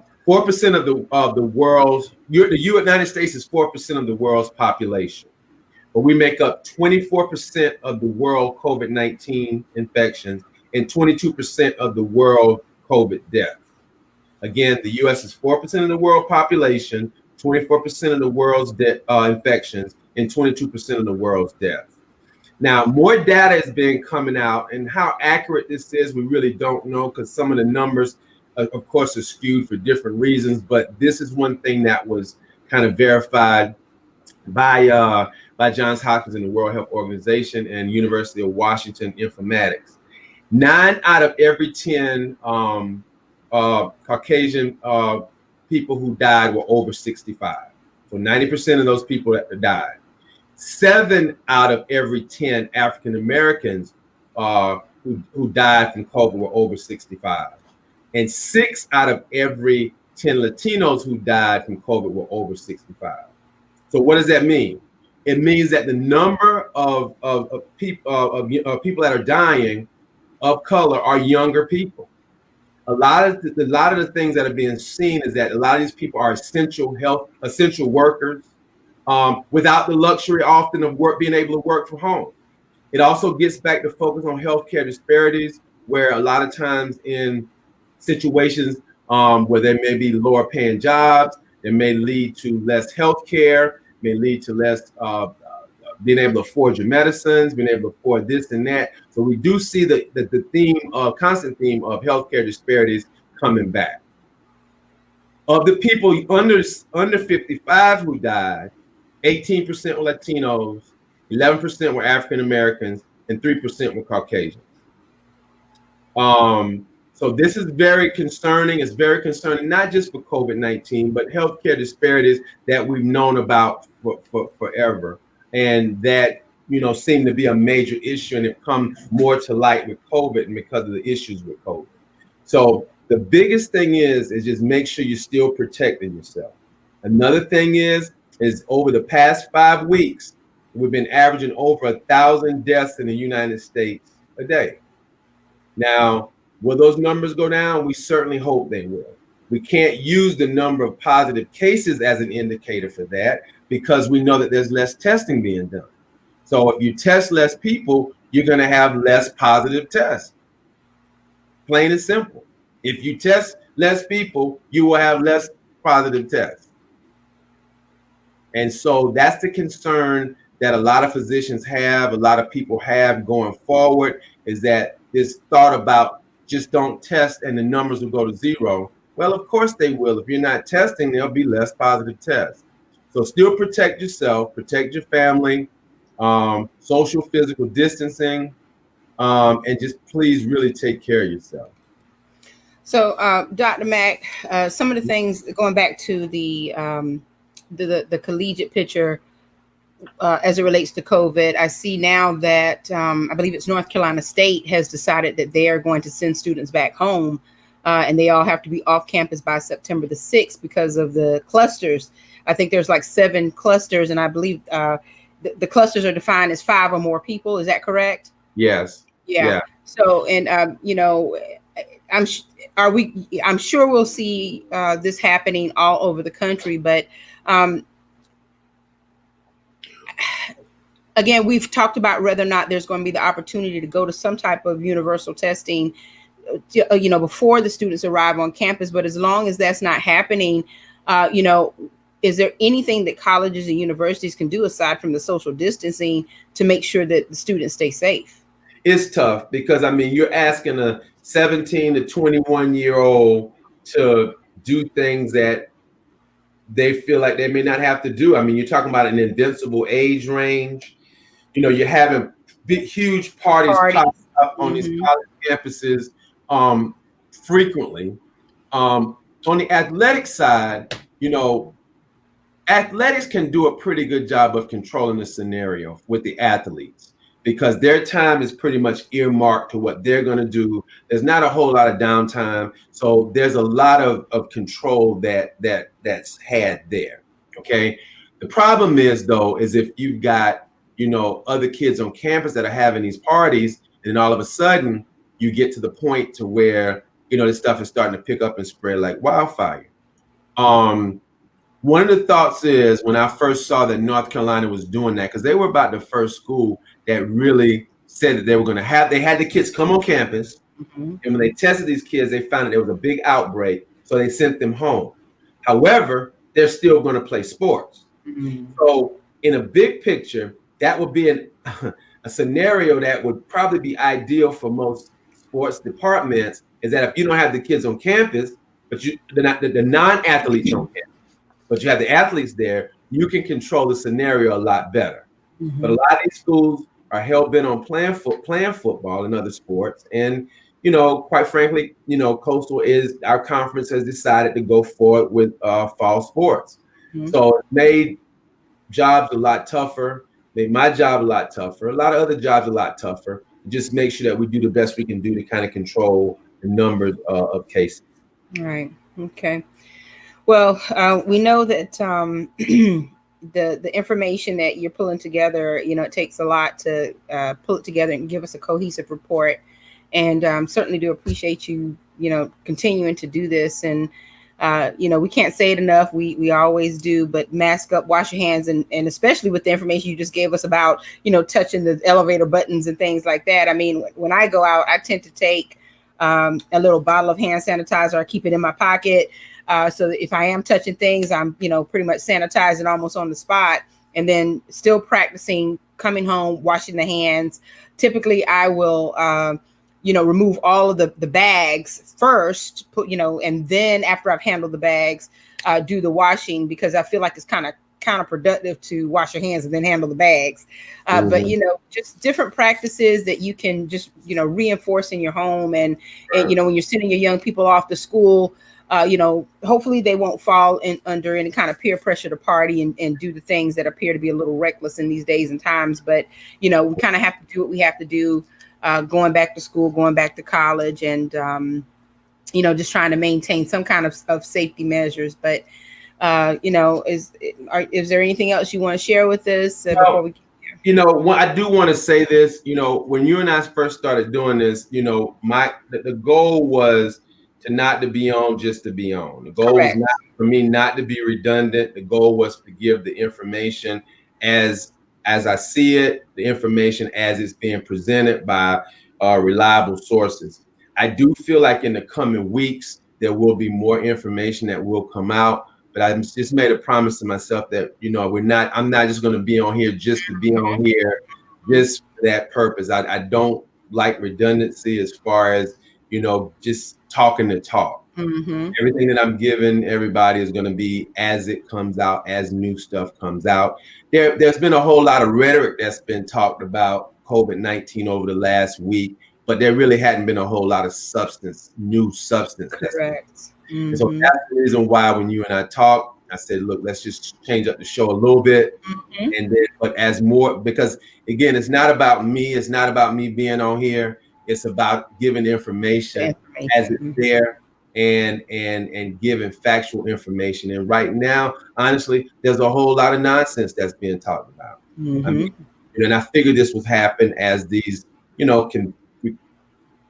of the world's, the United States is 4% of the world's population, but we make up 24% of the world COVID-19 infections and 22% of the world COVID deaths. Again, the U.S. is 4% of the world population, 24% of the world's infections, and 22% of the world's deaths. Now, more data has been coming out, and how accurate this is, we really don't know, because some of the numbers, of course, are skewed for different reasons. But this is one thing that was kind of verified by Johns Hopkins and the World Health Organization and University of Washington Informatics. 9 out of every 10 Caucasian people who died were over 65. So 90% of those people that died. 7 out of every 10 African Americans who died from COVID were over 65. And 6 out of every 10 Latinos who died from COVID were over 65. So what does that mean? It means that the number of people that are dying of color are younger people. A lot of the things that are being seen is that a lot of these people are essential workers, without the luxury often of being able to work from home. It also gets back to focus on healthcare disparities, where a lot of times in situations where there may be lower paying jobs, it may lead to less healthcare, may lead to less being able to afford your medicines, being able to afford this and that. So we do see the constant theme of healthcare disparities coming back. Of the people under 55 who died, 18% were Latinos, 11% were African Americans, and 3% were Caucasians. So this is very concerning. It's very concerning, not just for COVID-19, but healthcare disparities that we've known about for forever, and that seem to be a major issue, and have come more to light with COVID and because of the issues with COVID. So the biggest thing is just make sure you're still protecting yourself. Another thing is over the past 5 weeks, we've been averaging over 1,000 deaths in the United States a day. Now, will those numbers go down? We certainly hope they will. We can't use the number of positive cases as an indicator for that, because we know that there's less testing being done. So if you test less people, you're going to have less positive tests. Plain and simple. If you test less people, you will have less positive tests. And so that's the concern that a lot of physicians have, a lot of people have going forward, is that this thought about just don't test and the numbers will go to zero. Well, of course they will. If you're not testing, there'll be less positive tests. So still protect yourself, protect your family, social, physical distancing, and just please really take care of yourself. So, Dr. Mack, some of the things going back to the collegiate picture as it relates to COVID, I see now that I believe it's North Carolina State has decided that they are going to send students back home, and they all have to be off campus by September the 6th because of the clusters. I think there's like 7 clusters, and I believe the clusters are defined as 5 or more people. Is that correct? Yes. Yeah. So, and I'm sure we'll see this happening all over the country, but again, we've talked about whether or not there's going to be the opportunity to go to some type of universal testing, before the students arrive on campus. But as long as that's not happening, is there anything that colleges and universities can do aside from the social distancing to make sure that the students stay safe? It's tough because, you're asking a 17 to 21-year-old to do things that they feel like they may not have to do. You're talking about an invincible age range. You're having big, huge parties popping up on these college campuses frequently. On the athletic side, athletics can do a pretty good job of controlling the scenario with the athletes, because their time is pretty much earmarked to what they're going to do. There's not a whole lot of downtime. So there's a lot of control that's had there. Okay. The problem is, though, is if you've got, other kids on campus that are having these parties, and then all of a sudden you get to the point to where, this stuff is starting to pick up and spread like wildfire. One of the thoughts is, when I first saw that North Carolina was doing that, because they were about the first school that really said that they were going to they had the kids come on campus. And when they tested these kids, they found that there was a big outbreak. So they sent them home. However, they're still going to play sports. So in a big picture, that would be a scenario that would probably be ideal for most sports departments, is that if you don't have the kids on campus, but the non-athletes on campus, but you have the athletes there, you can control the scenario a lot better. But a lot of these schools are hell-bent on playing football and other sports. And, quite frankly, Coastal our conference has decided to go forward with fall sports. So it made jobs a lot tougher, made my job a lot tougher, a lot of other jobs a lot tougher. Just make sure that we do the best we can do to kind of control the numbers of cases. Right. Okay. Well, we know that the information that you're pulling together, it takes a lot to pull it together and give us a cohesive report. and certainly do appreciate you, continuing to do this. And we can't say it enough. We always do, but mask up, wash your hands, and especially with the information you just gave us about, touching the elevator buttons and things like that. I mean, when I go out, I tend to take a little bottle of hand sanitizer. I keep it in my pocket. So that if I am touching things, I'm, pretty much sanitizing almost on the spot, and then still practicing coming home, washing the hands. Typically I will, remove all of the bags first, and then after I've handled the bags, do the washing, because I feel like it's kind of counterproductive to wash your hands and then handle the bags. But just different practices that you can just reinforce in your home, and when you're sending your young people off to school, hopefully they won't fall under any kind of peer pressure to party and do the things that appear to be a little reckless in these days and times. But we kind of have to do what we have to do, going back to school, going back to college, and just trying to maintain some kind of safety measures. But is there anything else you want to share with us before we? I do want to say this. When you and I first started doing this, the goal was to not to be on just to be on. The goal was not for me not to be redundant. The goal was to give the information as I see it, the information as it's being presented by reliable sources. I do feel like in the coming weeks there will be more information that will come out. But I just made a promise to myself that, I'm not just going to be on here just to be on here, just for that purpose. I don't like redundancy as far as, just talking to talk. Mm-hmm. Everything that I'm giving everybody is going to be as it comes out, as new stuff comes out. There's been a whole lot of rhetoric that's been talked about COVID-19 over the last week, but there really hadn't been a whole lot of new substance. Correct. Mm-hmm. And so that's the reason why when you and I talked, I said, look, let's just change up the show a little bit. Mm-hmm. And then, but as more, because again, it's not about me. It's not about me being on here. It's about giving information as it's there and giving factual information. And right now, honestly, there's a whole lot of nonsense that's being talked about. Mm-hmm. I mean, and I figured this would happen as these,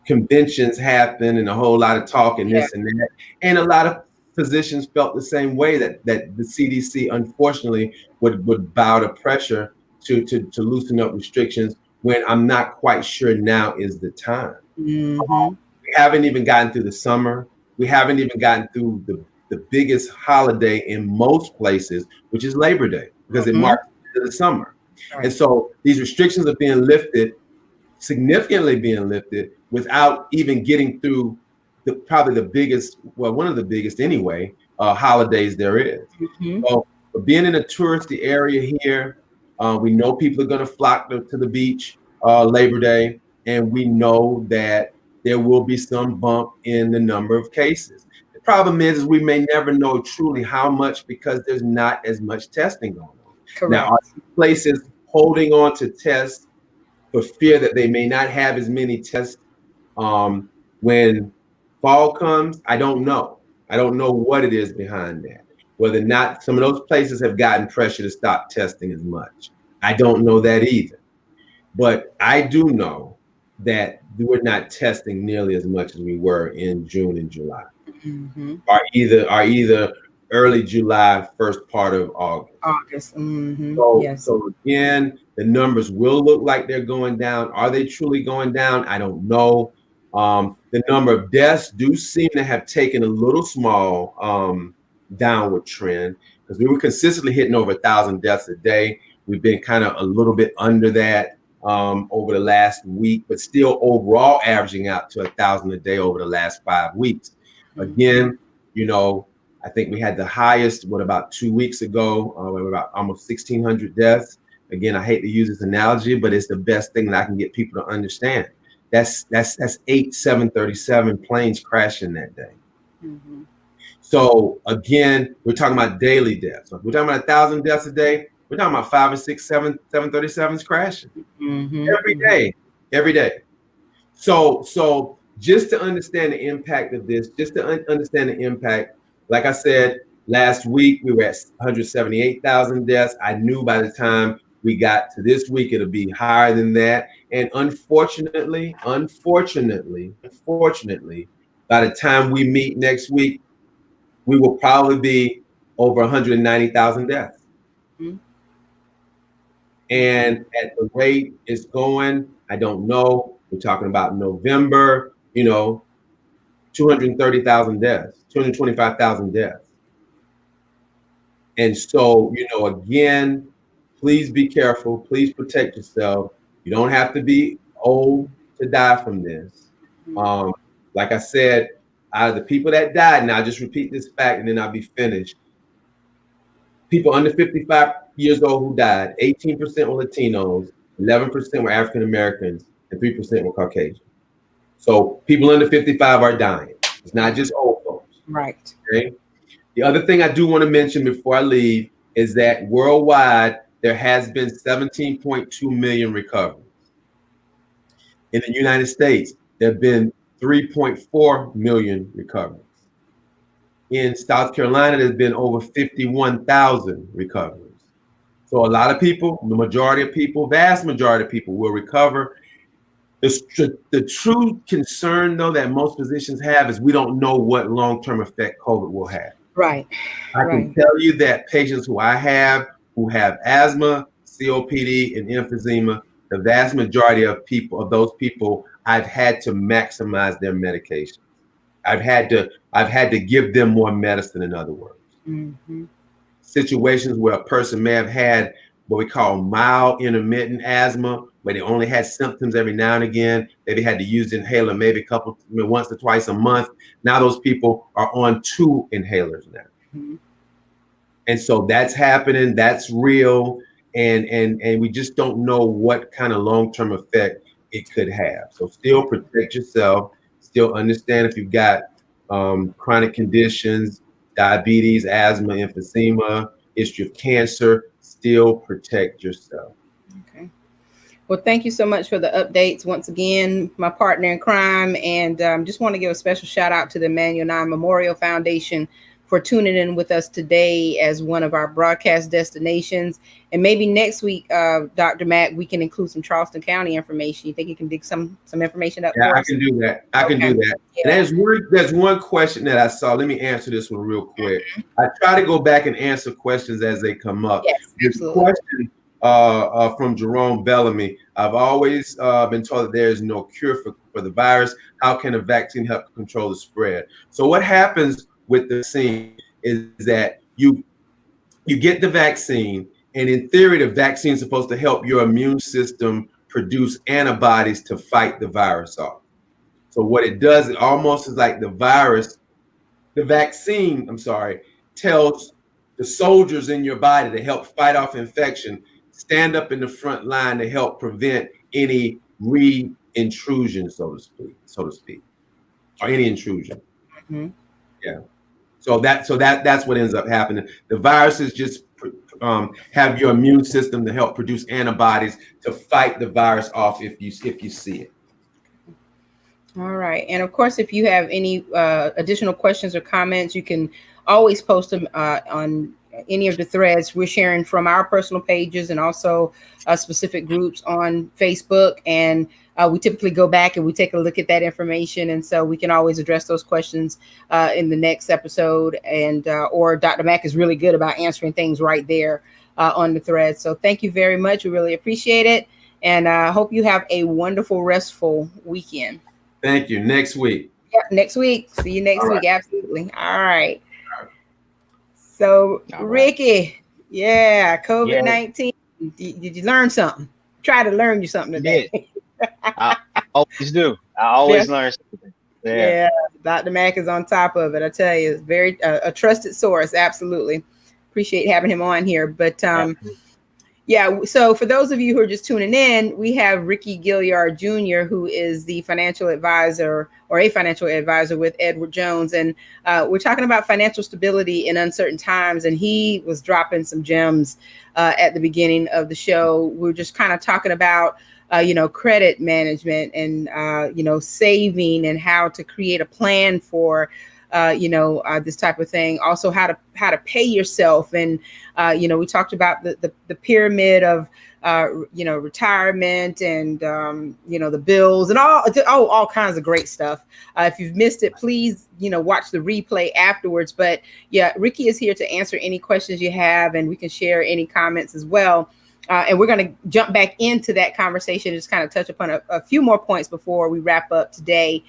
conventions happen and a whole lot of talk and this and that. And a lot of physicians felt the same way that the CDC, unfortunately, would bow to pressure to loosen up restrictions, when I'm not quite sure now is the time. Mm-hmm. We haven't even gotten through the summer. We haven't even gotten through the biggest holiday in most places, which is Labor Day, because it marks the summer. Right. And so these restrictions are being lifted, significantly being lifted, without even getting through probably the biggest, one of the biggest anyway, holidays there is. Mm-hmm. So being in a touristy area here, we know people are going to flock to the beach Labor Day, and we know that there will be some bump in the number of cases. The problem is we may never know truly how much, because there's not as much testing going on. Correct. Now, are places holding on to tests for fear that they may not have as many tests when fall comes? I don't know. I don't know what it is behind that. Whether or not some of those places have gotten pressure to stop testing as much. I don't know that either. But I do know that we're not testing nearly as much as we were in June and July. Mm-hmm. Or either early July, first part of August. Mm-hmm. So again, the numbers will look like they're going down. Are they truly going down? I don't know. The number of deaths do seem to have taken a little small downward trend, because we were consistently hitting over 1,000 deaths a day. We've been kind of a little bit under that over the last week, but still overall averaging out to 1,000 a day over the last 5 weeks. Again, I think we had the highest, about 2 weeks ago, about almost 1,600 deaths. Again, I hate to use this analogy, but it's the best thing that I can get people to understand. That's 8 737 planes crashing that day. Mm-hmm. So again, we're talking about daily deaths. So if we're talking about 1,000 deaths a day, we're talking about 5 or 6, 737s crashing every day. So just to understand the impact of this, understand the impact, like I said, last week we were at 178,000 deaths. I knew by the time We got to this week, it'll be higher than that. And unfortunately, by the time we meet next week, we will probably be over 190,000 deaths. Mm-hmm. And at the rate it's going, I don't know. We're talking about November, 230,000 deaths, 225,000 deaths. And so, again, please be careful. Please protect yourself. You don't have to be old to die from this. Like I said, out of the people that died, and I'll just repeat this fact and then I'll be finished. People under 55 years old who died, 18% were Latinos, 11% were African Americans, and 3% were Caucasian. So people under 55 are dying. It's not just old folks. Right. Okay. The other thing I do want to mention before I leave is that worldwide, there has been 17.2 million recoveries. In the United States, there have been 3.4 million recoveries. In South Carolina, there's been over 51,000 recoveries. So a lot of people, the majority of people, vast majority of people will recover. The true concern, though, that most physicians have is we don't know what long-term effect COVID will have. Right. I can tell you that patients who I have who have asthma, COPD, and emphysema, the vast majority of those people, I've had to maximize their medication. I've had to give them more medicine, in other words. Mm-hmm. Situations where a person may have had what we call mild intermittent asthma, where they only had symptoms every now and again. Maybe had to use the inhaler maybe once or twice a month. Now those people are on 2 inhalers now. Mm-hmm. And so that's happening, that's real, and we just don't know what kind of long-term effect it could have. So still protect yourself. Still understand if you've got chronic conditions, diabetes, asthma, emphysema, history of cancer, still protect yourself. Okay. Well, thank you so much for the updates. Once again, my partner in crime, and just want to give a special shout out to the Emmanuel Nye Memorial Foundation for tuning in with us today as one of our broadcast destinations. And maybe next week, Dr. Mack, we can include some Charleston County information. You think you can dig some information up? Yeah, I can do that. I can do that. Yeah. And there's one question that I saw. Let me answer this one real quick. I try to go back and answer questions as they come up. Yes, this question from Jerome Bellamy. I've always been told that there is no cure for the virus. How can a vaccine help control the spread? So what happens with the vaccine is that you get the vaccine, and in theory, the vaccine is supposed to help your immune system produce antibodies to fight the virus off. So what it does, it almost is like the vaccine, tells the soldiers in your body to help fight off infection, stand up in the front line to help prevent any re-intrusion, so to speak, or any intrusion. Mm-hmm. Yeah. So that's what ends up happening. The viruses just have your immune system to help produce antibodies to fight the virus off if you see it. All right. And of course, if you have any additional questions or comments, you can always post them on any of the threads we're sharing from our personal pages and also specific groups on Facebook. And we typically go back and we take a look at that information. And so we can always address those questions in the next episode. And or Dr. Mack is really good about answering things right there on the thread. So thank you very much. We really appreciate it. And I hope you have a wonderful, restful weekend. Thank you. Next week. Yeah, next week. See you next week. Absolutely. All right. So, Ricky, COVID-19. Did you learn something? Try to learn you something today. I always do. I always learn something. Yeah, Dr. Mack is on top of it. I tell you, it's very a trusted source. Absolutely. Appreciate having him on here. But yeah, so for those of you who are just tuning in, we have Ricky Gaillard Jr., who is the financial advisor or a financial advisor with Edward Jones. And we're talking about financial stability in uncertain times. And he was dropping some gems at the beginning of the show. We're just kind of talking about, credit management and, saving and how to create a plan for this type of thing. Also, how to pay yourself, and we talked about the pyramid of retirement and the bills and all kinds of great stuff. If you've missed it, please watch the replay afterwards. But yeah, Ricky is here to answer any questions you have, and we can share any comments as well. And we're going to jump back into that conversation, just kind of touch upon a few more points before we wrap up today.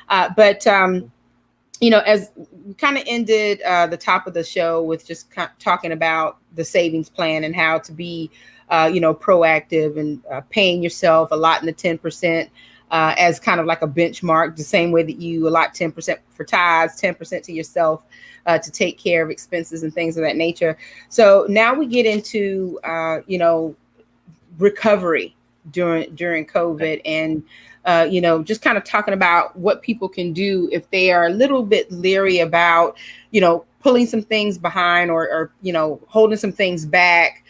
But as we kind of ended the top of the show with just talking about the savings plan and how to be, proactive and paying yourself, allotting the 10% as kind of like a benchmark, the same way that you allot 10% for tithes, 10% to yourself to take care of expenses and things of that nature. So now we get into, recovery during COVID, and just kind of talking about what people can do if they are a little bit leery about, pulling some things behind or holding some things back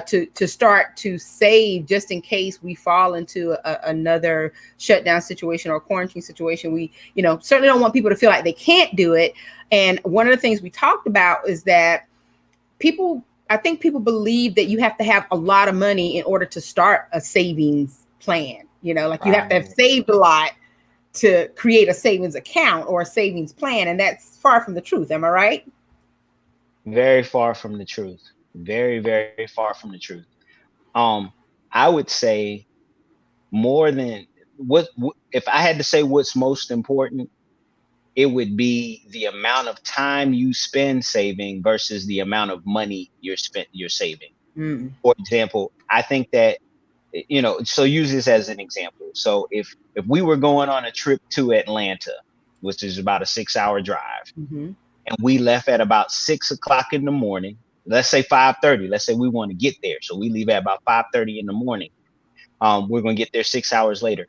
to start to save just in case we fall into another shutdown situation or quarantine situation. We, certainly don't want people to feel like they can't do it. And one of the things we talked about is that I think people believe that you have to have a lot of money in order to start a savings plan. You have to have saved a lot to create a savings account or a savings plan. And that's far from the truth. Am I right? Very far from the truth. Very, very far from the truth. I would say more than what if I had to say what's most important, it would be the amount of time you spend saving versus the amount of money you're saving. For example, I think that, so use this as an example. So if we were going on a trip to Atlanta, which is about a 6-hour drive, and we left at about 6 o'clock in the morning, let's say 5:30, let's say we want to get there. So we leave at about 5:30 in the morning. We're going to get there 6 hours later.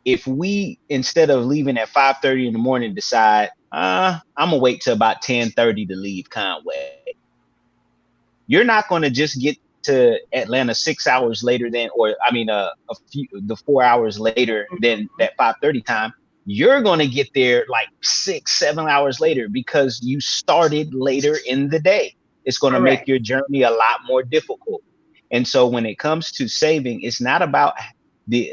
If we, instead of leaving at 5:30 in the morning, decide, I'm going to wait till about 10:30 to leave Conway, you're not going to just get to Atlanta 6 hours later the 4 hours later than that 5:30 time. You're going to get there like 6-7 hours later because you started later in the day. It's going to make your journey a lot more difficult. And so when it comes to saving, it's not about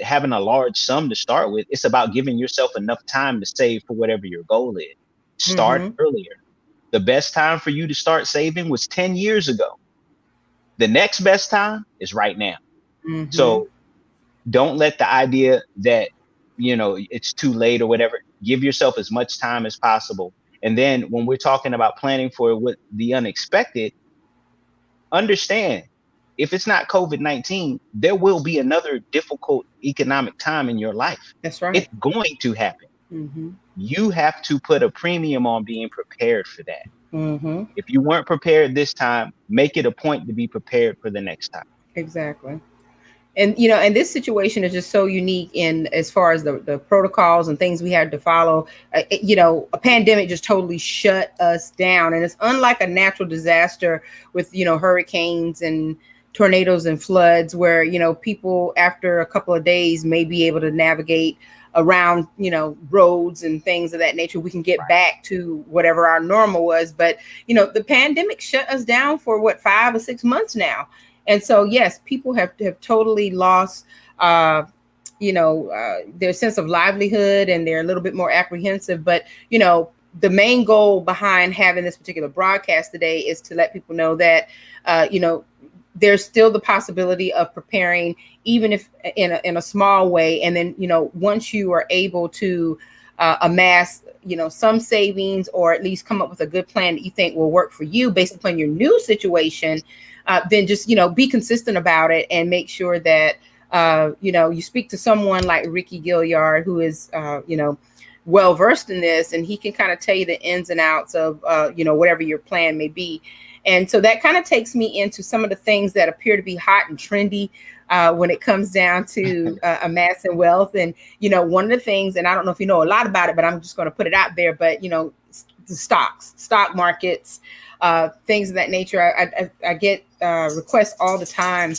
having a large sum to start with. It's about giving yourself enough time to save for whatever your goal is. Start earlier. The best time for you to start saving was 10 years ago. The next best time is right now. So don't let the idea that, it's too late or whatever. Give yourself as much time as possible. And then when we're talking about planning for what the unexpected, understand, if it's not COVID-19, there will be another difficult economic time in your life. That's right. It's going to happen. You have to put a premium on being prepared for that. If you weren't prepared this time, make it a point to be prepared for the next time. Exactly. And, and this situation is just so unique in as far as the protocols and things we had to follow. A pandemic just totally shut us down. And it's unlike a natural disaster with, hurricanes and tornadoes and floods where, people after a couple of days may be able to navigate around, roads and things of that nature. We can get back to whatever our normal was. But, the pandemic shut us down for 5 or 6 months now. And so, yes, people have totally lost, their sense of livelihood, and they're a little bit more apprehensive. But, the main goal behind having this particular broadcast today is to let people know that, there's still the possibility of preparing, even if in a small way. And then, once you are able to amass, some savings, or at least come up with a good plan that you think will work for you based upon your new situation, then just, be consistent about it and make sure that, you speak to someone like Ricky Gaillard, who is, well versed in this, and he can kind of tell you the ins and outs of, whatever your plan may be. And so that kind of takes me into some of the things that appear to be hot and trendy when it comes down to amassing wealth. And, one of the things, and I don't know if you know a lot about it, but I'm just going to put it out there, but, the stock markets, things of that nature. I get requests all the time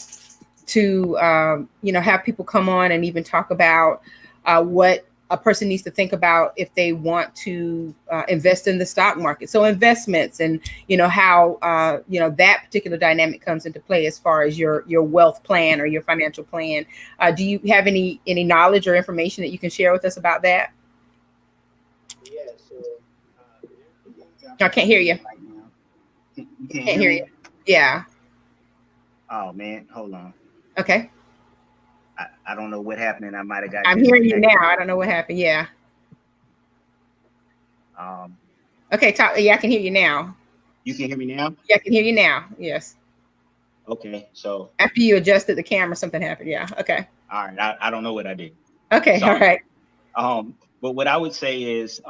to, have people come on and even talk about what a person needs to think about if they want to invest in the stock market. So investments and, how, that particular dynamic comes into play as far as your wealth plan or your financial plan. Do you have any knowledge or information that you can share with us about that? Yeah, so I can't hear you. Right now. You Can't hear you. Yeah. Oh man, hold on. Okay. I don't know what happened, and I might have got. I'm hearing you now. I don't know what happened. Yeah. Okay. Talk. Yeah, I can hear you now. You can hear me now? Yeah, I can hear you now. Yes. Okay. So after you adjusted the camera, something happened. Yeah. Okay. All right. I don't know what I did. Okay. Sorry. All right. But what I would say is,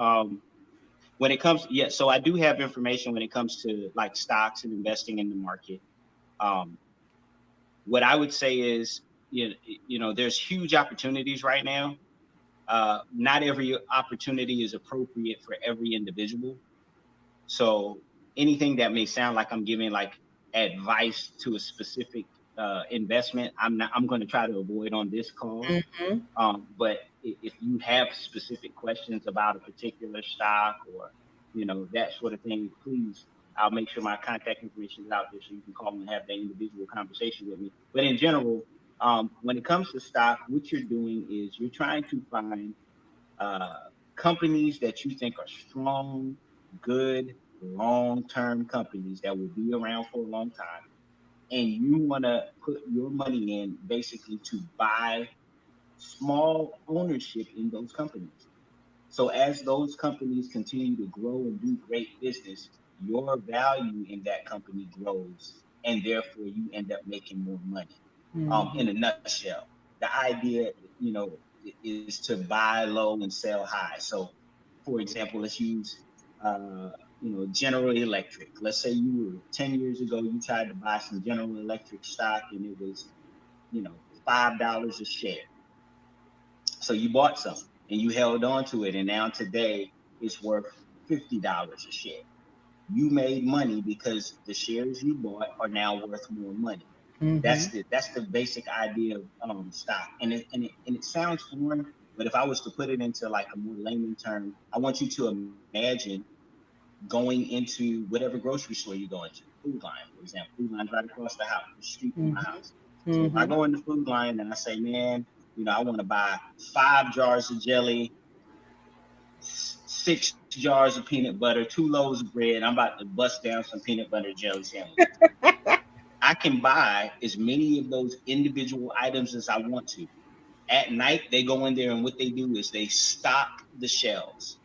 when it comes, so I do have information when it comes to like stocks and investing in the market. What I would say is, there's huge opportunities right now. Not every opportunity is appropriate for every individual. So anything that may sound like I'm giving like advice to a specific investment, I'm going to try to avoid on this call. Mm-hmm. But if you have specific questions about a particular stock or, that sort of thing, please, I'll make sure my contact information is out there so you can call and have that individual conversation with me. But in general, when it comes to stock, what you're doing is you're trying to find companies that you think are strong, good, long-term companies that will be around for a long time. And you want to put your money in basically to buy small ownership in those companies. So as those companies continue to grow and do great business, your value in that company grows, and therefore you end up making more money. Mm-hmm. In a nutshell, the idea, is to buy low and sell high. So, for example, let's use, General Electric. Let's say you were 10 years ago, you tried to buy some General Electric stock, and it was, $5 a share. So you bought some and you held on to it, and now today it's worth $50 a share. You made money because the shares you bought are now worth more money. Mm-hmm. That's the basic idea of stock, and it sounds foreign, but if I was to put it into like a more layman term, I want you to imagine going into whatever grocery store you go into, Food Line, for example. Food Line's right across the street from my house. So if I go into Food Line and I say, man, I want to buy 5 jars of jelly, 6 jars of peanut butter, 2 loaves of bread. I'm about to bust down some peanut butter jelly sandwiches. I can buy as many of those individual items as I want to. At night, they go in there, and what they do is they stock the shelves.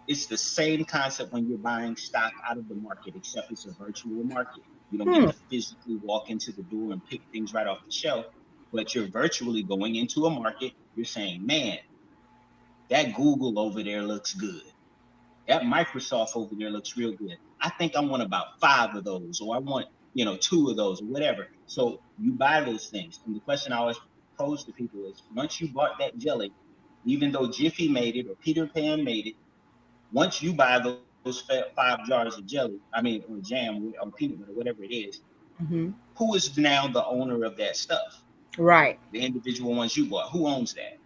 It's the same concept when you're buying stock out of the market, except it's a virtual market. You don't get to physically walk into the door and pick things right off the shelf, but you're virtually going into a market. You're saying, man, that Google over there looks good. That Microsoft over there looks real good. I think I want about 5 of those, or I want, 2 of those, or whatever. So you buy those things. And the question I always pose to people is, once you bought that jelly, even though Jiffy made it or Peter Pan made it, once you buy those 5 jars of jelly, or jam or peanut butter, whatever it is, who is now the owner of that stuff? Right. The individual ones you bought. Who owns that?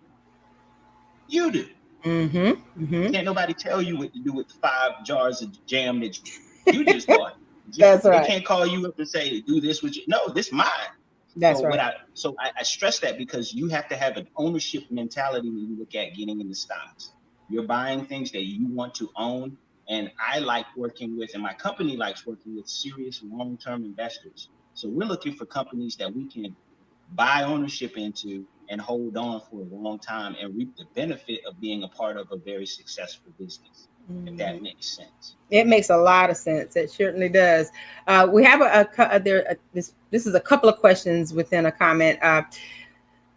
You do. Can't nobody tell you what to do with 5 jars of jam that you just bought. That's right. They can't call you up and say, do this with you. No, this is mine. That's right. I stress that because you have to have an ownership mentality when you look at getting into stocks. You're buying things that you want to own. And I like working with, and my company likes working with serious long-term investors. So we're looking for companies that we can buy ownership into and hold on for a long time and reap the benefit of being a part of a very successful business. If that makes sense. It makes a lot of sense. It certainly does. We have this is a couple of questions within a comment.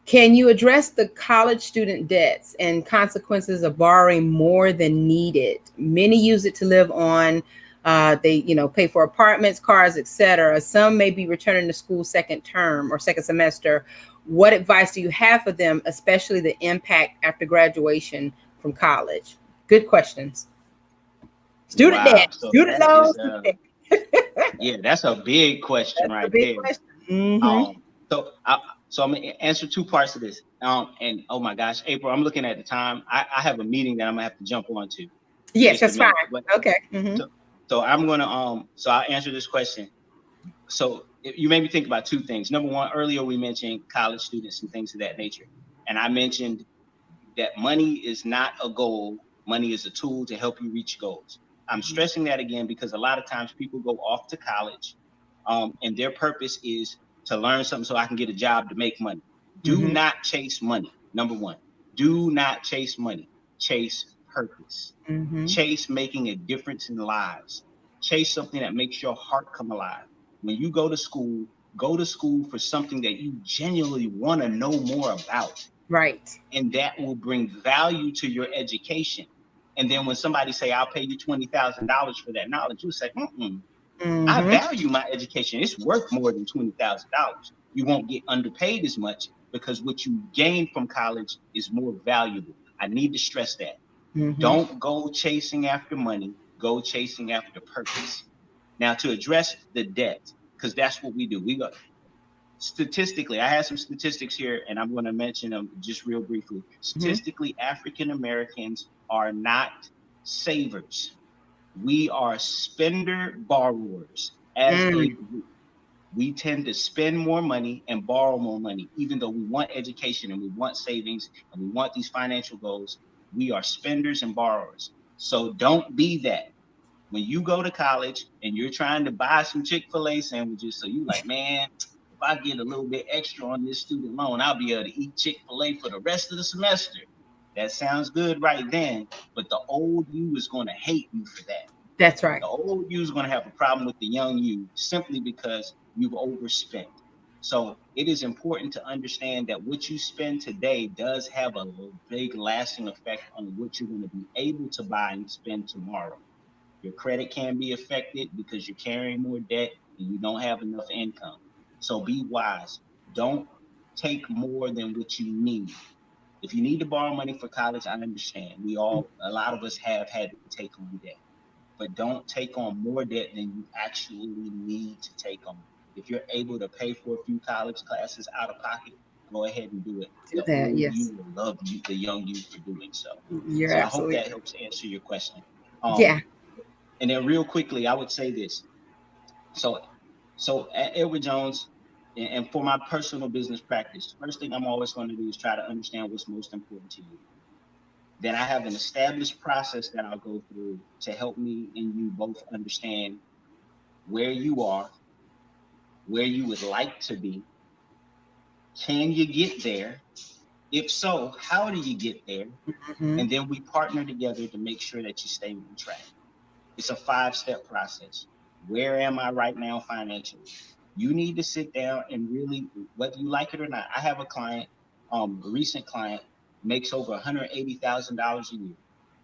Can you address the college student debts and consequences of borrowing more than needed? Many use it to live on. They, pay for apartments, cars, etc. Some may be returning to school second term or second semester. What advice do you have for them, especially the impact after graduation from college? Good questions. Student debt, so student loans. Yeah, that's a big question. That's right there. Question. So I'm gonna answer two parts of this. And oh my gosh, April, I'm looking at the time. I have a meeting that I'm gonna have to jump on to in Yes, just a that's fine. minute. But Okay. Mm-hmm. so I'm gonna so I'll answer this question. So you made me think about two things. Number one, earlier we mentioned college students and things of that nature, and I mentioned that money is not a goal. Money is a tool to help you reach goals. I'm stressing that again because a lot of times people go off to college, and their purpose is to learn something so I can get a job to make money. Do Mm-hmm. not chase money. Number one, do not chase money. Chase purpose. Mm-hmm. Chase making a difference in lives. Chase something that makes your heart come alive. When you go to school for something that you genuinely want to know more about, Right. and that will bring value to your education. And then when somebody say, "I'll pay you $20,000 for that knowledge," you say, I Mm-hmm. value my education. It's worth more than $20,000. You won't get underpaid as much because what you gain from college is more valuable. I need to stress that. Mm-hmm. Don't go chasing after money. Go chasing after purpose. Now, to address the debt, because that's what we do. We go statistically. I have some statistics here, and I'm going to mention them just real briefly. Mm-hmm. Statistically, African Americans are not savers. We are spender borrowers as a Mm. group. We tend to spend more money and borrow more money, even though we want education and we want savings and we want these financial goals. We are spenders and borrowers. So don't be that. When you go to college and you're trying to buy some Chick-fil-A sandwiches, so you like, man, if I get a little bit extra on this student loan, I'll be able to eat Chick-fil-A for the rest of the semester. That sounds good right then, but the old you is going to hate you for that. That's right. The old you is going to have a problem with the young you simply because you've overspent. So it is important to understand that what you spend today does have a big lasting effect on what you're going to be able to buy and spend tomorrow. Your credit can be affected because you're carrying more debt and you don't have enough income. So be wise. Don't take more than what you need. If you need to borrow money for college, I understand. A lot of us have had to take on debt, but don't take on more debt than you actually need to take on. If you're able to pay for a few college classes out of pocket, go ahead and do it. Do The that. old Yes. you will love you, the young you for doing so. You're So I hope absolutely that right. helps answer your question. Yeah. And then real quickly, I would say this. So, so at Edward Jones, and for my personal business practice, first thing I'm always going to do is try to understand what's most important to you. Then I have an established process that I'll go through to help me and you both understand where you are, where you would like to be. Can you get there? If so, how do you get there? Mm-hmm. And then we partner together to make sure that you stay on track. It's a 5-step process. Where am I right now financially? You need to sit down and really, whether you like it or not. I have a client, a recent client, makes over $180,000 a year.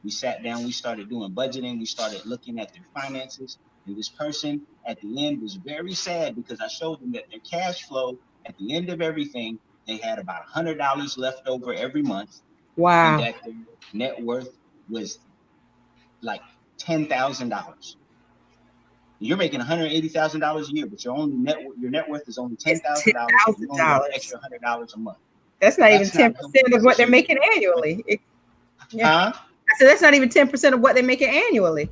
We sat down, we started doing budgeting, we started looking at their finances. And this person at the end was very sad because I showed them that their cash flow at the end of everything, they had about $100 left over every month, and Wow. that their net worth was like $10,000. You're making $180,000 a year, but your net worth is only ten It's thousand ten dollars, and you thousand only got an dollars. extra $100 a month. That's not even That's not helping 10% of what they're position making you. annually. Yeah. Huh? So that's not even 10% of what they're making annually.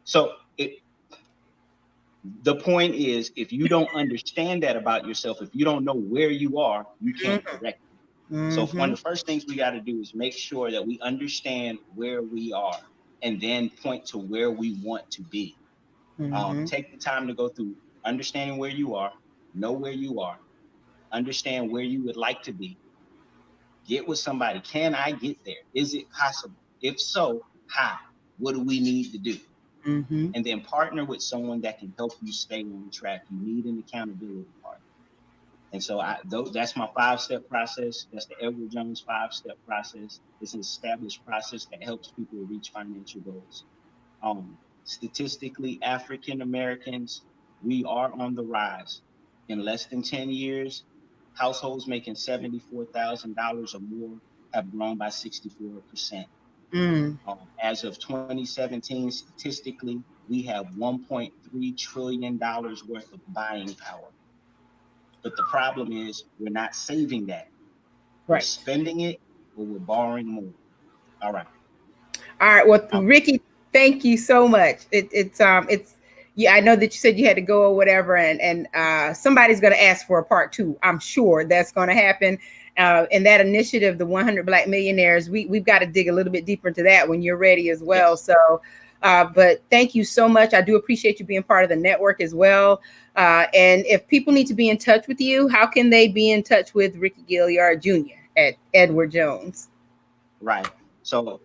So the point is, if you don't understand that about yourself, if you don't know where you are, you can't Mm-hmm. correct it. So one Mm-hmm. of the first things we got to do is make sure that we understand where we are, and then point to where we want to be. Mm-hmm. Take the time to go through understanding where you are, know where you are, understand where you would like to be, get with somebody. Can I get there? Is it possible? If so, how? What do we need to do? Mm-hmm. And then partner with someone that can help you stay on track. You need an accountability partner. And so that's my 5-step process. That's the Edward Jones 5-step process. It's an established process that helps people reach financial goals. Statistically, African Americans, we are on the rise. In less than 10 years, households making $74,000 or more have grown by 64%. Mm. As of 2017, statistically, we have $1.3 trillion worth of buying power. But the problem is we're not saving that. We're Right. spending it, or we're borrowing more. All right. All right. Well, Ricky, thank you so much. It's yeah, I know that you said you had to go or whatever, and somebody's going to ask for a part 2. I'm sure that's going to happen. And that initiative, the 100 Black Millionaires, we've got to dig a little bit deeper into that when you're ready as well. Yes. So, but thank you so much. I do appreciate you being part of the network as well. And if people need to be in touch with you, how can they be in touch with Ricky Gaillard Jr. at Edward Jones? Right. So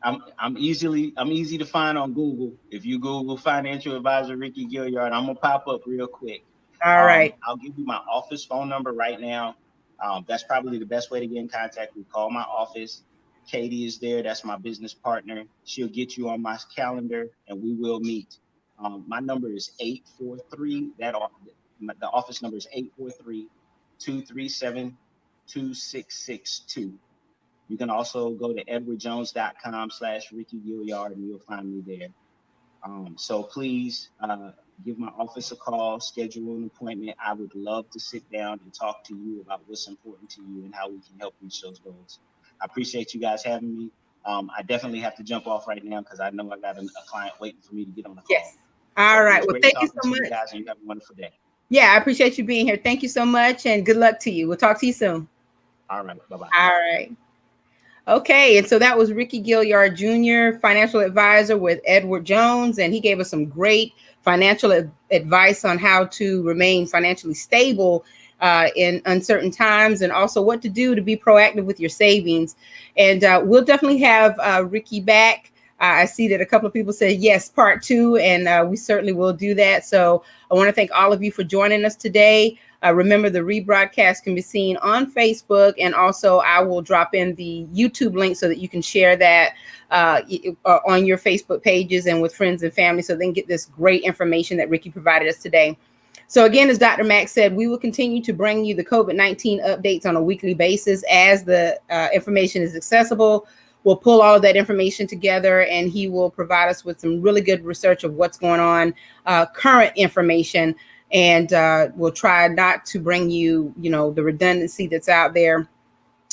I'm easy to find on Google. If you Google financial advisor Ricky Gaillard, I'm gonna pop up real quick. All right. I'll give you my office phone number right now. That's probably the best way to get in contact. We call my office. Katie is there. That's my business partner. She'll get you on my calendar, and we will meet. My number is 843. The office number is 843-237-2662. You can also go to edwardjones.com/Ricky Gaillard, and you'll find me there. So please give my office a call, schedule an appointment. I would love to sit down and talk to you about what's important to you and how we can help reach those goals. I appreciate you guys having me. I definitely have to jump off right now because I know I got a client waiting for me to get on the call. Yes. All right. Well, thank you so much. You guys, and you have a wonderful day. Yeah, I appreciate you being here. Thank you so much, and good luck to you. We'll talk to you soon. All right. Bye-bye. All right. Okay, and so that was Ricky Gaillard Jr., financial advisor with Edward Jones, and he gave us some great financial advice on how to remain financially stable in uncertain times, and also what to do to be proactive with your savings. And we'll definitely have Ricky back. I see that a couple of people said yes, part 2, and we certainly will do that. So I want to thank all of you for joining us today. Remember, the rebroadcast can be seen on Facebook, and also I will drop in the YouTube link so that you can share that on your Facebook pages and with friends and family so they can get this great information that Ricky provided us today. So again, as Dr. Mack said, we will continue to bring you the COVID-19 updates on a weekly basis as the information is accessible. We'll pull all of that information together, and he will provide us with some really good research of what's going on, current information. And we'll try not to bring you, the redundancy that's out there,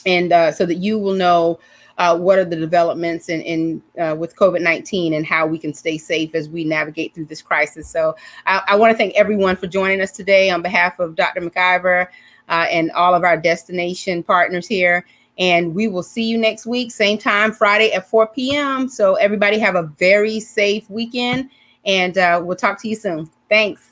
and so that you will know what are the developments in with COVID-19 and how we can stay safe as we navigate through this crisis. So I want to thank everyone for joining us today on behalf of Dr. McIver and all of our destination partners here. And we will see you next week, same time, Friday at 4 p.m. So everybody have a very safe weekend, and we'll talk to you soon. Thanks.